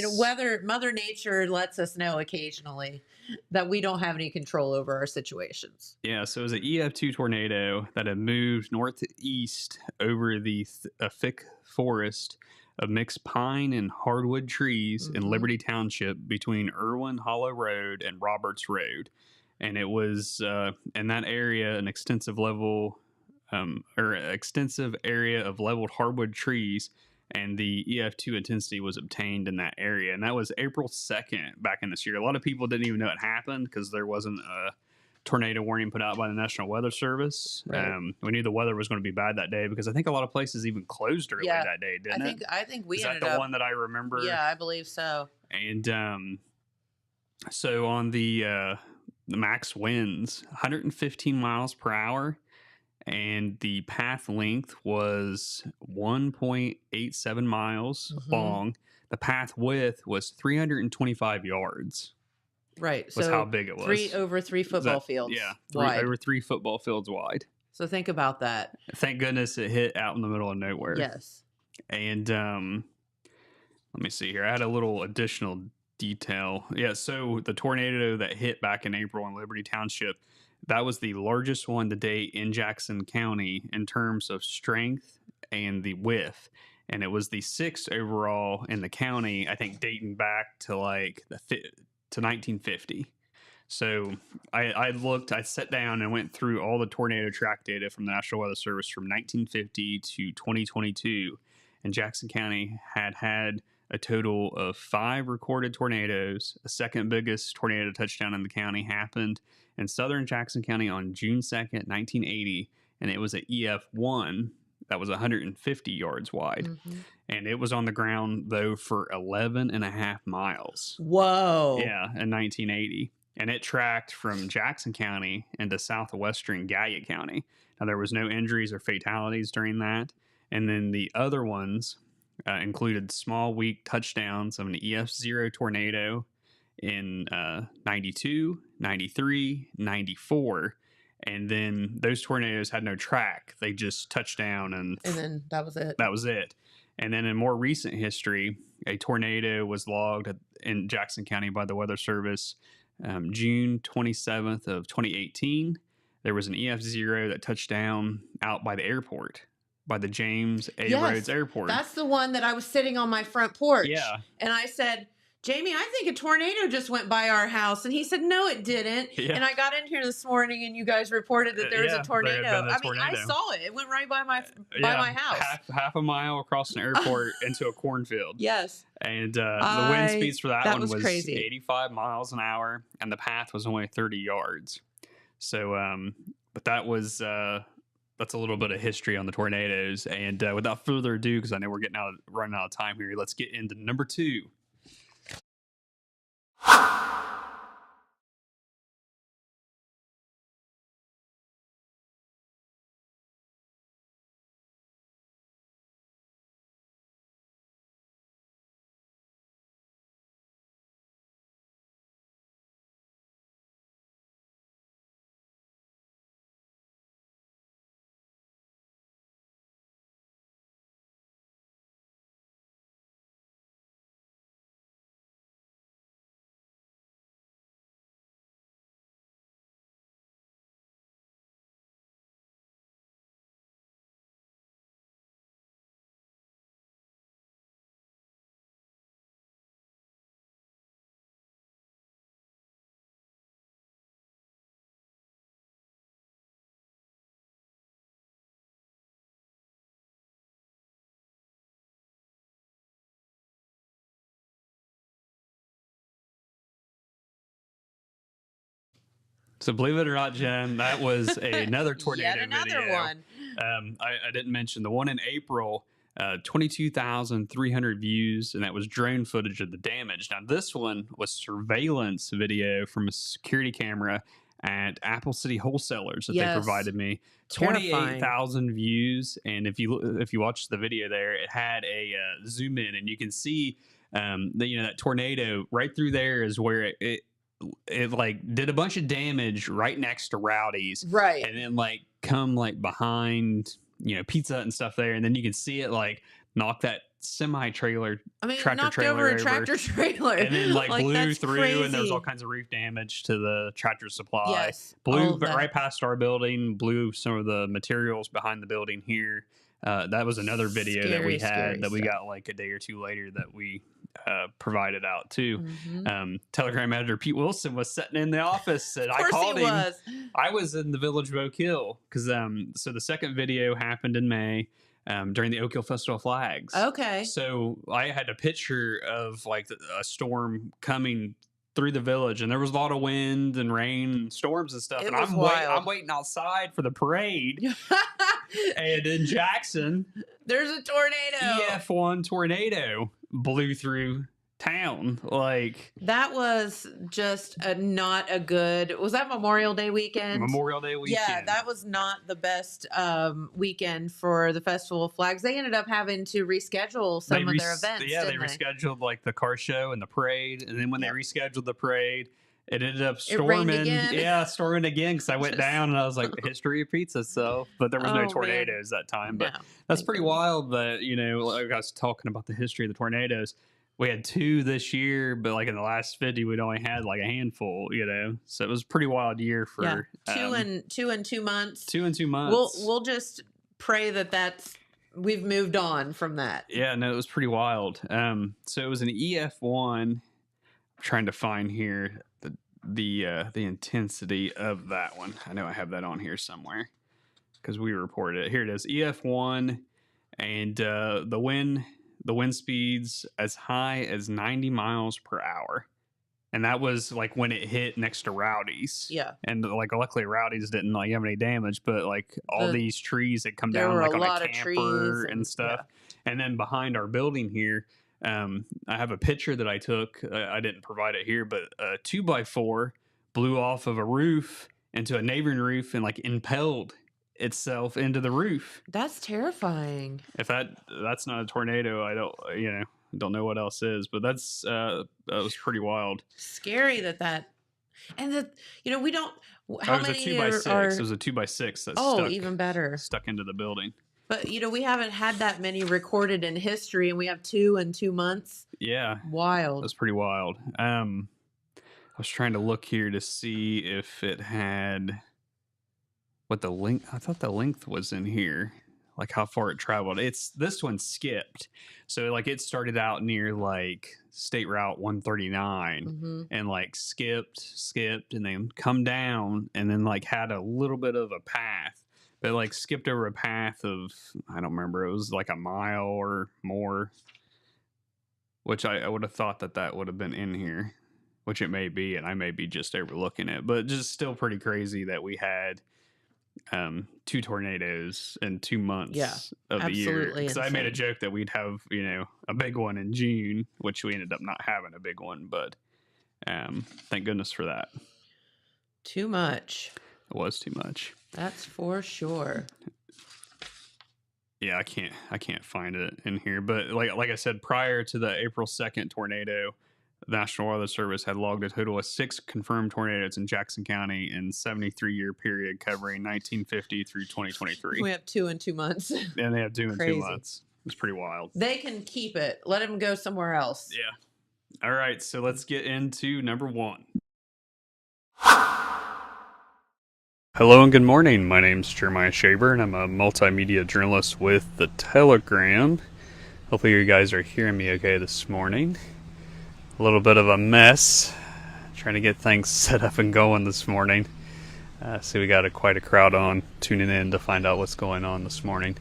A: Mother Nature lets us know occasionally that we don't have any control over our situations.
B: Yeah, so it was an EF2 tornado that had moved northeast over the thick forest of mixed pine and hardwood trees in Liberty Township between Irwin Hollow Road and Roberts Road. And it was in that area an extensive area of leveled hardwood trees, and the EF2 intensity was obtained in that area. And that was April 2nd back in this year. A lot of people didn't even know it happened because there wasn't a tornado warning put out by the National Weather Service. Right. We knew the weather was going to be bad that day because I think a lot of places even closed early that day, didn't it?
A: I think we ended up...
B: Is that the one that I remember?
A: Yeah, I believe so.
B: And so on the the max winds 115 miles per hour, and the path length was 1.87 miles long. The path width was 325 yards.
A: Right.
B: Was
A: so
B: how big it was.
A: Over three football fields.
B: Yeah.
A: Wide.
B: Over 3 football fields wide.
A: So think about that.
B: Thank goodness it hit out in the middle of nowhere.
A: Yes.
B: And let me see here. I had a little additional detail. Yeah, so the tornado that hit back in April in Liberty Township, that was the largest one to date in Jackson County in terms of strength and the width. And it was the 6th overall in the county, I think dating back to like to 1950. So I sat down and went through all the tornado track data from the National Weather Service from 1950 to 2022. And Jackson County had a total of 5 recorded tornadoes. The second biggest tornado touchdown in the county happened in southern Jackson County on June 2nd, 1980. And it was an EF1 that was 150 yards wide. And it was on the ground, though, for 11 and a half miles.
A: Whoa.
B: Yeah, in 1980. And it tracked from Jackson County into southwestern Gallia County. Now, there was no injuries or fatalities during that. And then the other ones included small, weak touchdowns of an EF0 tornado in 92, 93, 94. And then those tornadoes had no track. They just touched down and
A: then that was it.
B: That was it. And then in more recent history, a tornado was logged in Jackson County by the Weather Service June 27th of 2018. There was an EF0 that touched down out by the airport, by the James A. Rhodes Airport.
A: That's the one that I was sitting on my front porch.
B: Yeah.
A: And I said, Jamie, I think a tornado just went by our house. And he said, no, it didn't.
B: Yeah.
A: And I got in here this morning and you guys reported that there was a tornado. I mean, I saw it. It went right by my house.
B: Half a mile across an airport into a cornfield.
A: Yes.
B: And the wind speeds for that one was
A: crazy.
B: 85 miles an hour, and the path was only 30 yards. So, but that was that's a little bit of history on the tornadoes. And without further ado, because I know we're running out of time here, let's get into number 2. So believe it or not, Jen, that was another tornado
A: Yet another
B: video.
A: one.
B: I didn't mention the one in April, 22,300 views, and that was drone footage of the damage. Now, this one was surveillance video from a security camera at Apple City Wholesalers that they provided me. 28,000 views, and if you watch the video there, it had a zoom in, and you can see that tornado right through there is where it like did a bunch of damage right next to Rowdy's,
A: right,
B: and then like come like behind Pizza Hut and stuff there, and then you can see it like knock that tractor trailer
A: a tractor trailer,
B: and then like blew through,
A: crazy.
B: And there was all kinds of roof damage to the Tractor Supply.
A: Yes,
B: blew right past our building, blew some of the materials behind the building here. That was another video that we had that we got like a day or two later that we provided out too. Telegram editor Pete Wilson was sitting in the office, and I called him. I was in the Village of Oak Hill because so the second video happened in May during the Oak Hill Festival of Flags.
A: Okay,
B: so I had a picture of like a storm coming through the village, and there was a lot of wind and rain and storms and stuff. And I'm waiting outside for the parade. And in Jackson,
A: there's a tornado.
B: EF1 tornado blew through town. Like,
A: that was just not a good. Was that Memorial Day weekend?
B: Memorial Day weekend.
A: Yeah, that was not the best weekend for the Festival of Flags. They ended up having to reschedule some of their events.
B: Yeah, they
A: didn't
B: rescheduled like the car show and the parade, and then when they rescheduled the parade, it ended up
A: It rained
B: storming.
A: again.
B: Yeah, storming again because I went down and I was like, history repeats itself. But there was
A: Oh,
B: no
A: man.
B: tornadoes that time. But
A: No,
B: that's
A: thank
B: pretty
A: goodness.
B: wild that, like I was talking about the history of the tornadoes. We had 2 this year, but like in the last 50, we'd only had like a handful, So it was a pretty wild year for
A: Yeah, 2 and 2 months.
B: 2 and 2 months.
A: We'll just pray that we've moved on from that.
B: Yeah, no, it was pretty wild. So it was an EF1. I'm trying to find here the intensity of that one. I know I have that on here somewhere because we reported it. Here it is, EF1, and the wind speeds as high as 90 miles per hour. And that was like when it hit next to Rowdy's.
A: Yeah.
B: And like luckily Rowdy's didn't like have any damage, but like all these trees had come
A: there
B: down
A: were
B: like
A: a
B: on
A: lot
B: a
A: of
B: camper
A: trees
B: and stuff. And then behind our building here, I have a picture that I took. I didn't provide it here, but a 2x4 blew off of a roof into a neighboring roof and like impelled itself into the roof.
A: That's terrifying.
B: If that's not a tornado, I don't know what else is, but that was pretty wild.
A: Scary that and we don't. How
B: it was
A: many
B: a 2x6.
A: are?
B: It was a 2x6 that
A: Oh, even better.
B: stuck into the building.
A: But we haven't had that many recorded in history, and we have 2 in 2 months.
B: Yeah,
A: Wild.
B: that's pretty wild. I was trying to look here to see if it had what the length. I thought the length was in here, like how far it traveled. This one skipped, so like it started out near like State Route 139 and like skipped, and then come down, and then like had a little bit of a path. But like skipped over a path of, I don't remember, it was like a mile or more, which I would have thought that would have been in here, which it may be, and I may be just overlooking it, but just still pretty crazy that we had 2 tornadoes in 2 months of the year.
A: Absolutely
B: Because I made a
A: insane.
B: joke that we'd have, a big one in June, which we ended up not having a big one, but thank goodness for that.
A: Too much.
B: It was too much.
A: That's for sure.
B: Yeah, I can't find it in here, but like I said, prior to the April 2nd tornado, the National Weather Service had logged a total of 6 confirmed tornadoes in Jackson County in 73-year period covering 1950 through 2023.
A: We have 2 in 2 months.
B: And they have 2 in 2
A: Crazy.
B: months. It's pretty wild.
A: They can keep it. Let them go somewhere else.
B: Yeah. All right, so let's get into number 1. Hello and good morning. My name's Jeremiah Shaver, and I'm a multimedia journalist with The Telegram. Hopefully you guys are hearing me okay this morning. A little bit of a mess, trying to get things set up and going this morning. So we got quite a crowd on tuning in to find out what's going on this morning.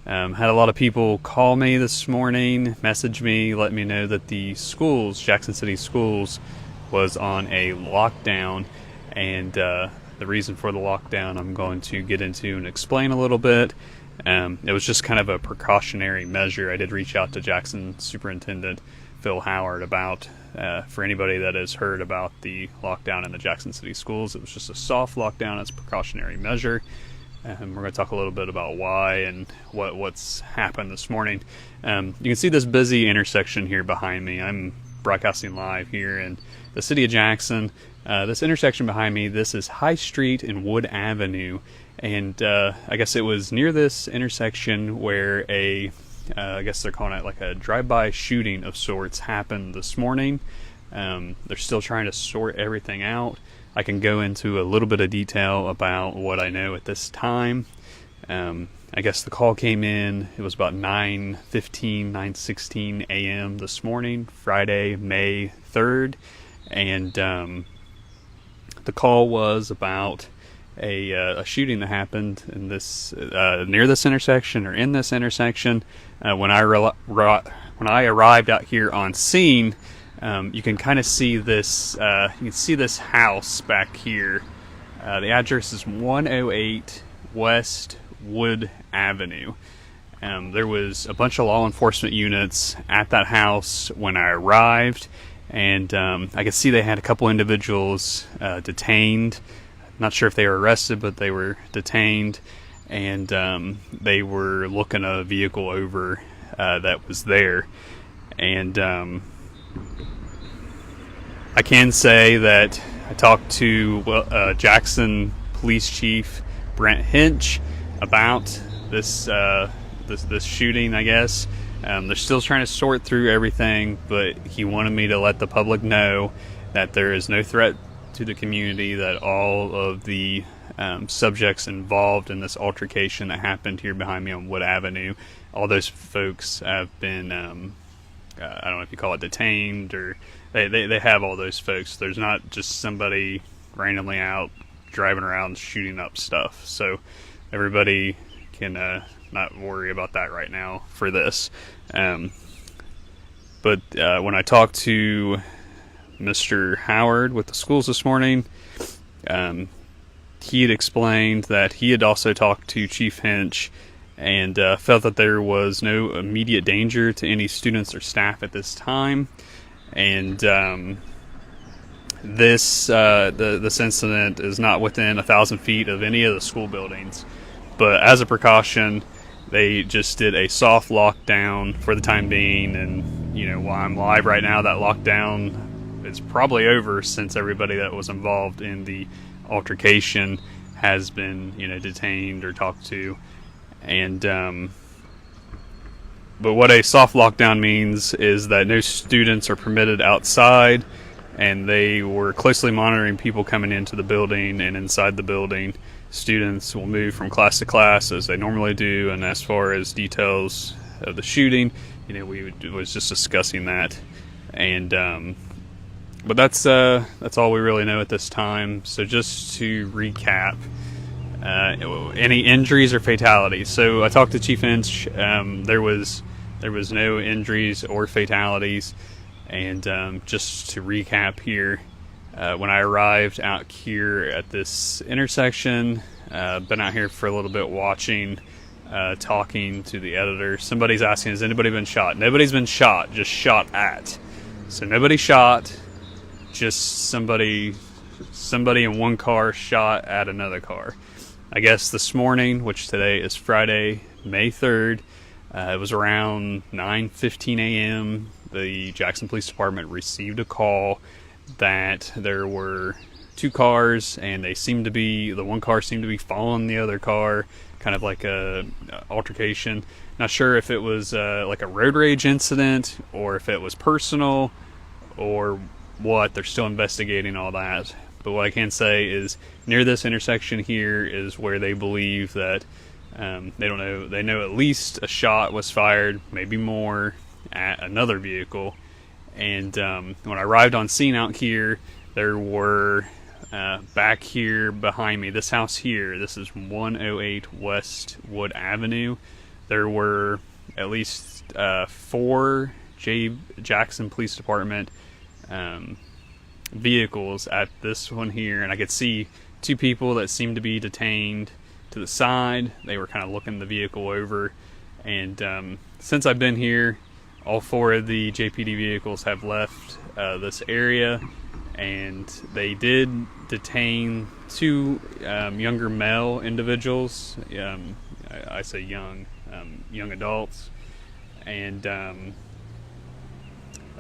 B: Had a lot of people call me this morning, message me, let me know that the schools, Jackson City schools, was on a lockdown, and the reason for the lockdown I'm going to get into and explain a little bit. It was just kind of a precautionary measure. I did reach out to Jackson Superintendent Phil Howard about, for anybody that has heard about the lockdown in the Jackson City schools, it was just a soft lockdown as a precautionary measure. We're going to talk a little bit about why and what's happened this morning. You can see this busy intersection here behind me. I'm broadcasting live here in the city of Jackson. This intersection behind me, this is High Street and Wood Avenue, and I guess it was near this intersection where I guess they're calling it like a drive-by shooting of sorts happened this morning. They're still trying to sort everything out. I can go into a little bit of detail about what I know at this time. I guess the call came in, it was about 9:16 a.m. this morning, Friday, May 3rd, and the call was about a shooting that happened in this near this intersection or in this intersection. When I arrived out here on scene, you can kind of see this. You can see this house back here. The address is 108 West Wood Avenue. There was a bunch of law enforcement units at that house when I arrived, and I could see they had a couple individuals detained. Not sure if they were arrested, but they were detained, and they were looking a vehicle over that was there. And I can say that I talked to Jackson Police Chief Brent Hinch about this shooting, I guess. They're still trying to sort through everything, but he wanted me to let the public know that there is no threat to the community, that all of the subjects involved in this altercation that happened here behind me on Wood Avenue, all those folks have been, I don't know if you call it detained, or they have all those folks. There's not just somebody randomly out driving around shooting up stuff. So everybody can not worry about that right now for this. But when I talked to Mr. Howard with the schools this morning, he had explained that he had also talked to Chief Hinch and felt that there was no immediate danger to any students or staff at this time. And this incident is not within 1,000 feet of any of the school buildings. But as a precaution, they just did a soft lockdown for the time being. And, you know, while I'm live right now, that lockdown is probably over, since everybody that was involved in the altercation has been, you know, detained or talked to. And but what a soft lockdown means is that no students are permitted outside, and they were closely monitoring people coming into the building and inside the building. Students will move from class to class as they normally do, and as far as details of the shooting, you know, we was just discussing that. And but that's all we really know at this time. So just to recap, any injuries or fatalities. So I talked to Chief Hinch. There was no injuries or fatalities. And just to recap here, when I arrived out here at this intersection, been out here for a little bit watching, talking to the editor. Somebody's asking, has anybody been shot? Nobody's been shot, just shot at. So nobody shot, just somebody in one car shot at another car. I guess this morning, which today is Friday, May 3rd, it was around 9:15 a.m. The Jackson Police Department received a call that there were two cars, and the one car seemed to be following the other car, kind of like a altercation. Not sure if it was like a road rage incident, or if it was personal, or what. They're still investigating all that. But what I can say is, near this intersection here is where they believe that they don't know. They know at least a shot was fired, maybe more, at another vehicle. And when I arrived on scene out here, there were back here behind me, this house here, this is 108 West Wood Avenue. There were at least 4 Jackson Police Department vehicles at this one here, and I could see 2 people that seemed to be detained to the side. They were kind of looking the vehicle over. And since I've been here, all 4 of the JPD vehicles have left this area, and they did detain 2 younger male individuals. I say young adults, and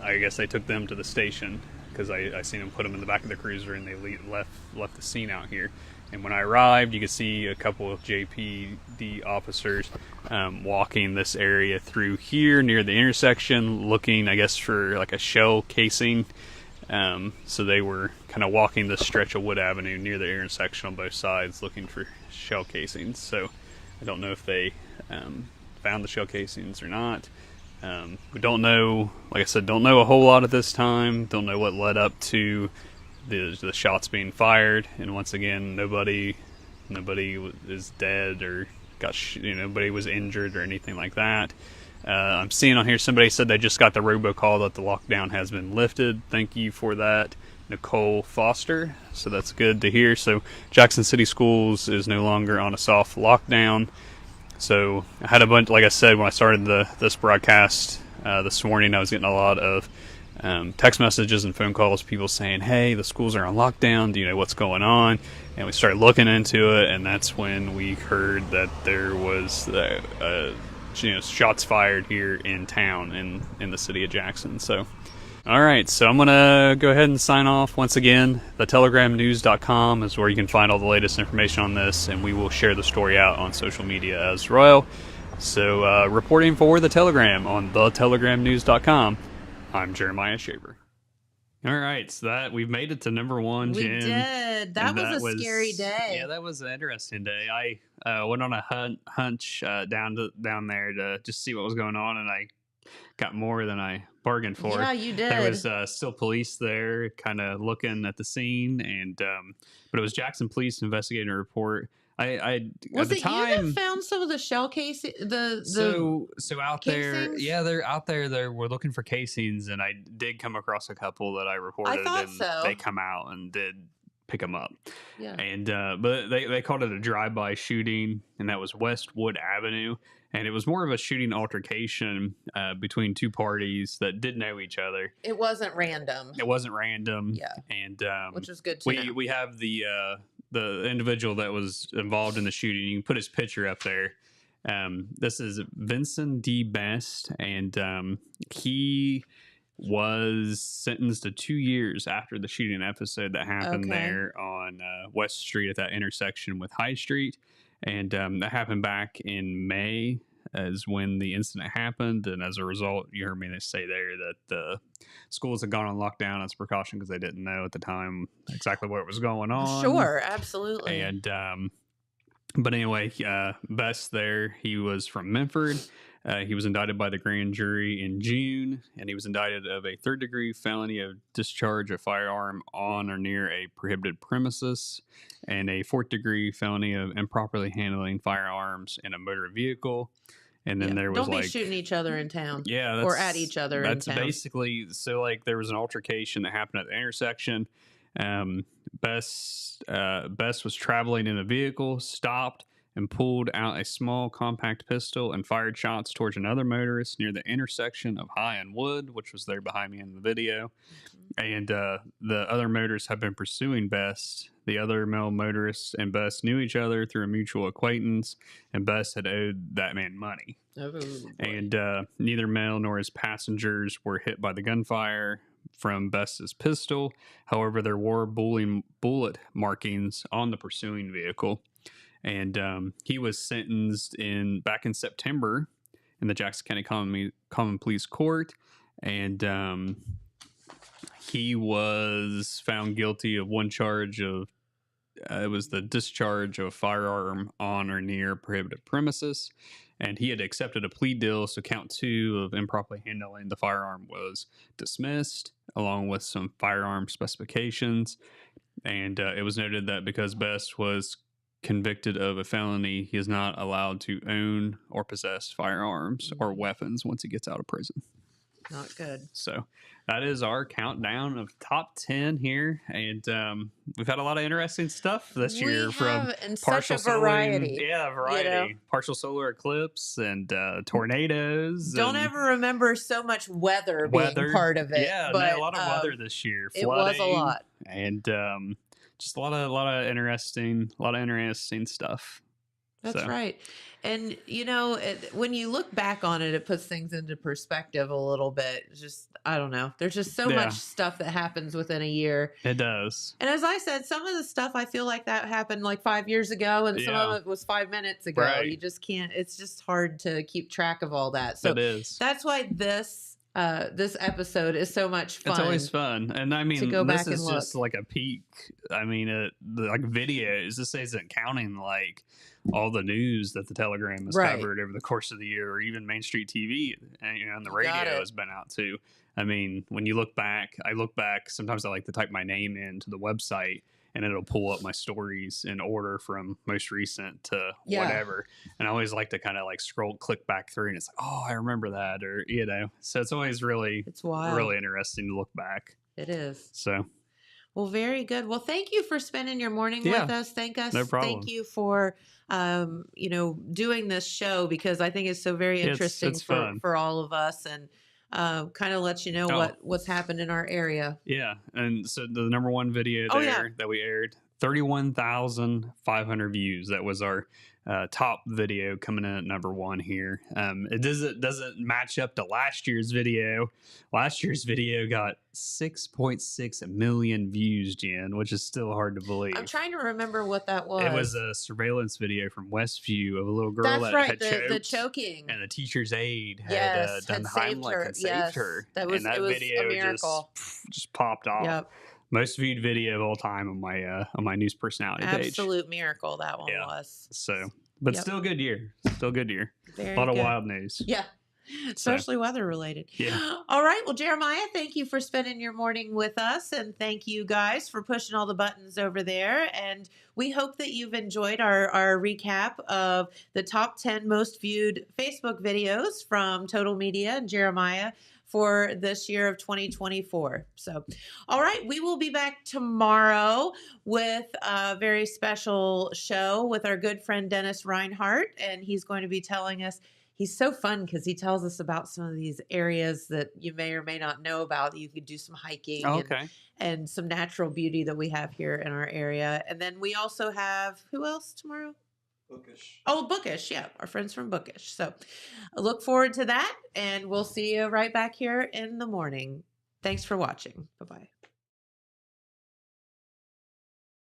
B: I guess they took them to the station, because I seen them put them in the back of the cruiser, and they left the scene out here. And when I arrived, you could see a couple of JPD officers walking this area through here near the intersection, looking, I guess, for like a shell casing. So they were kind of walking this stretch of Wood Avenue near the intersection on both sides, looking for shell casings. So I don't know if they found the shell casings or not. We don't know, like I said, don't know a whole lot at this time. Don't know what led up to the shots being fired. And once again, nobody is dead or nobody was injured or anything like that. I'm seeing on here somebody said they just got the robocall that the lockdown has been lifted. Thank you for that, Nicole Foster. So that's good to hear. So Jackson City Schools is no longer on a soft lockdown. So I had a bunch, like I said, when I started this broadcast this morning, I was getting a lot of text messages and phone calls, people saying, hey, the schools are on lockdown, do you know what's going on? And we started looking into it, and that's when we heard that there was shots fired here in town in the city of Jackson. So all right, so I'm going to go ahead and sign off once again. TheTelegramNews.com is where you can find all the latest information on this, and we will share the story out on social media as well. So reporting for The Telegram on TheTelegramNews.com, I'm Jeremiah Shaver. All right, so we've made it to number one,
A: We
B: Jen.
A: did. That was a scary day.
B: Yeah, that was an interesting day. I went on a hunch down there to just see what was going on, and I got more than I bargained for.
A: Yeah, you did.
B: There was still police there, kind of looking at the scene, and but it was Jackson Police investigating a report. I
A: Was
B: at the
A: it
B: time,
A: you that found some of the shell casing?
B: so out there,
A: casings?
B: yeah, they're out there. We're looking for casings, and I did come across a couple that I reported,
A: thought
B: and
A: so.
B: they come out and did pick them up.
A: Yeah.
B: And but they called it a drive-by shooting, and that was Westwood Avenue, and it was more of a shooting altercation between two parties that did know each other.
A: It wasn't random.
B: It wasn't random.
A: Yeah.
B: And
A: Which is good to know.
B: we have the individual that was involved in the shooting. You can put his picture up there. This is Vincent D. Best, and he was sentenced to 2 years after the shooting episode that happened there on West Street at that intersection with High Street. And that happened back in May is when the incident happened. And as a result, you heard me say there that the schools had gone on lockdown as a precaution because they didn't know at the time exactly what was going on.
A: Sure, absolutely.
B: And but anyway, Best there, he was from Memphis. He was indicted by the grand jury in June, and he was indicted of a third-degree felony of discharge a firearm on or near a prohibited premises, and a fourth-degree felony of improperly handling firearms in a motor vehicle. And then there was
A: Don't be shooting each other in town.
B: Yeah,
A: or at each other in
B: that's
A: town.
B: basically so. Like there was an altercation that happened at the intersection. Best was traveling in a vehicle, stopped, and pulled out a small compact pistol and fired shots towards another motorist near the intersection of High and Wood, which was there behind me in the video. And the other motorists have been pursuing Best. The other male motorists and Best knew each other through a mutual acquaintance, and Best had owed that man money. And neither male nor his passengers were hit by the gunfire from Best's pistol. However, there were bullet markings on the pursuing vehicle. And he was sentenced back in September in the Jackson County Common Pleas Court. And he was found guilty of one charge of it was the discharge of a firearm on or near prohibited premises. And he had accepted a plea deal, so count 2 of improperly handling the firearm was dismissed, along with some firearm specifications. And it was noted that because Best was convicted of a felony, he is not allowed to own or possess firearms or weapons once he gets out of prison.
A: Not good.
B: So that is our countdown of top 10 here. And we've had a lot of interesting stuff this year from partial
A: variety.
B: variety.
A: You know?
B: Partial solar eclipse and tornadoes.
A: Don't
B: and
A: ever remember so much weather being part of it.
B: Yeah,
A: but,
B: a lot of weather this year.
A: It was a
B: Flooding,
A: lot.
B: And just a lot of interesting stuff.
A: That's right. And, you know, when you look back on it, it puts things into perspective a little bit. It's just, I don't know. There's just so much stuff that happens within a year.
B: It does.
A: And as I said, some of the stuff I feel like that happened like 5 years ago, and some of it was 5 minutes ago.
B: Right.
A: You just can't, it's just hard to keep track of all that. So
B: it is.
A: That's why this episode is so much fun.
B: It's always fun. And I mean,
A: to go back
B: this is
A: and look.
B: just like a peek. I mean, like videos, this isn't counting like all the news that the Telegram has covered over the course of the year, or even Main Street TV and the radio has been out too. I mean, when you look back, sometimes I like to type my name into the website and it'll pull up my stories in order from most recent to whatever. And I always like to kind of like click back through, and it's like, oh, I remember that, or, you know, so it's always really interesting to look back.
A: It is.
B: So,
A: Well, very good. Well, thank you for spending your morning with us.
B: No problem.
A: Thank you for doing this show, because I think it's so very interesting
B: it's fun.
A: for all of us, and kind of let you know what's happened in our area.
B: Yeah, and so the number one video that we aired, 31,500 views. That was our top video coming in at number one here. It doesn't match up to last year's video. Last year's video got 6.6 million views, Jen, which is still hard to believe.
A: I'm trying to remember what that was.
B: It was a surveillance video from Westview of a little girl had choked,
A: the choking,
B: and the teacher's aide had done the Heimlich and saved her.
A: That was
B: and that video
A: a miracle.
B: just popped off.
A: Yep.
B: Most viewed video of all time on my news personality page.
A: Absolute miracle that one was.
B: So, but still good year. Still good year.
A: Very
B: a lot
A: good.
B: of wild news.
A: Yeah. Especially weather related.
B: Yeah.
A: All right. Well, Jeremiah, thank you for spending your morning with us. And thank you guys for pushing all the buttons over there. And we hope that you've enjoyed our recap of the top 10 most viewed Facebook videos from Total Media and Jeremiah for this year of 2024. So, all right, we will be back tomorrow with a very special show with our good friend Dennis Reinhardt, and he's going to be telling us. He's so fun because he tells us about some of these areas that you may or may not know about. You could do some hiking and some natural beauty that we have here in our area. And then we also have, who else tomorrow?
F: Bookish.
A: Oh, Bookish. Yeah, our friends from Bookish. So I look forward to that, and we'll see you right back here in the morning. Thanks for watching. Bye-bye.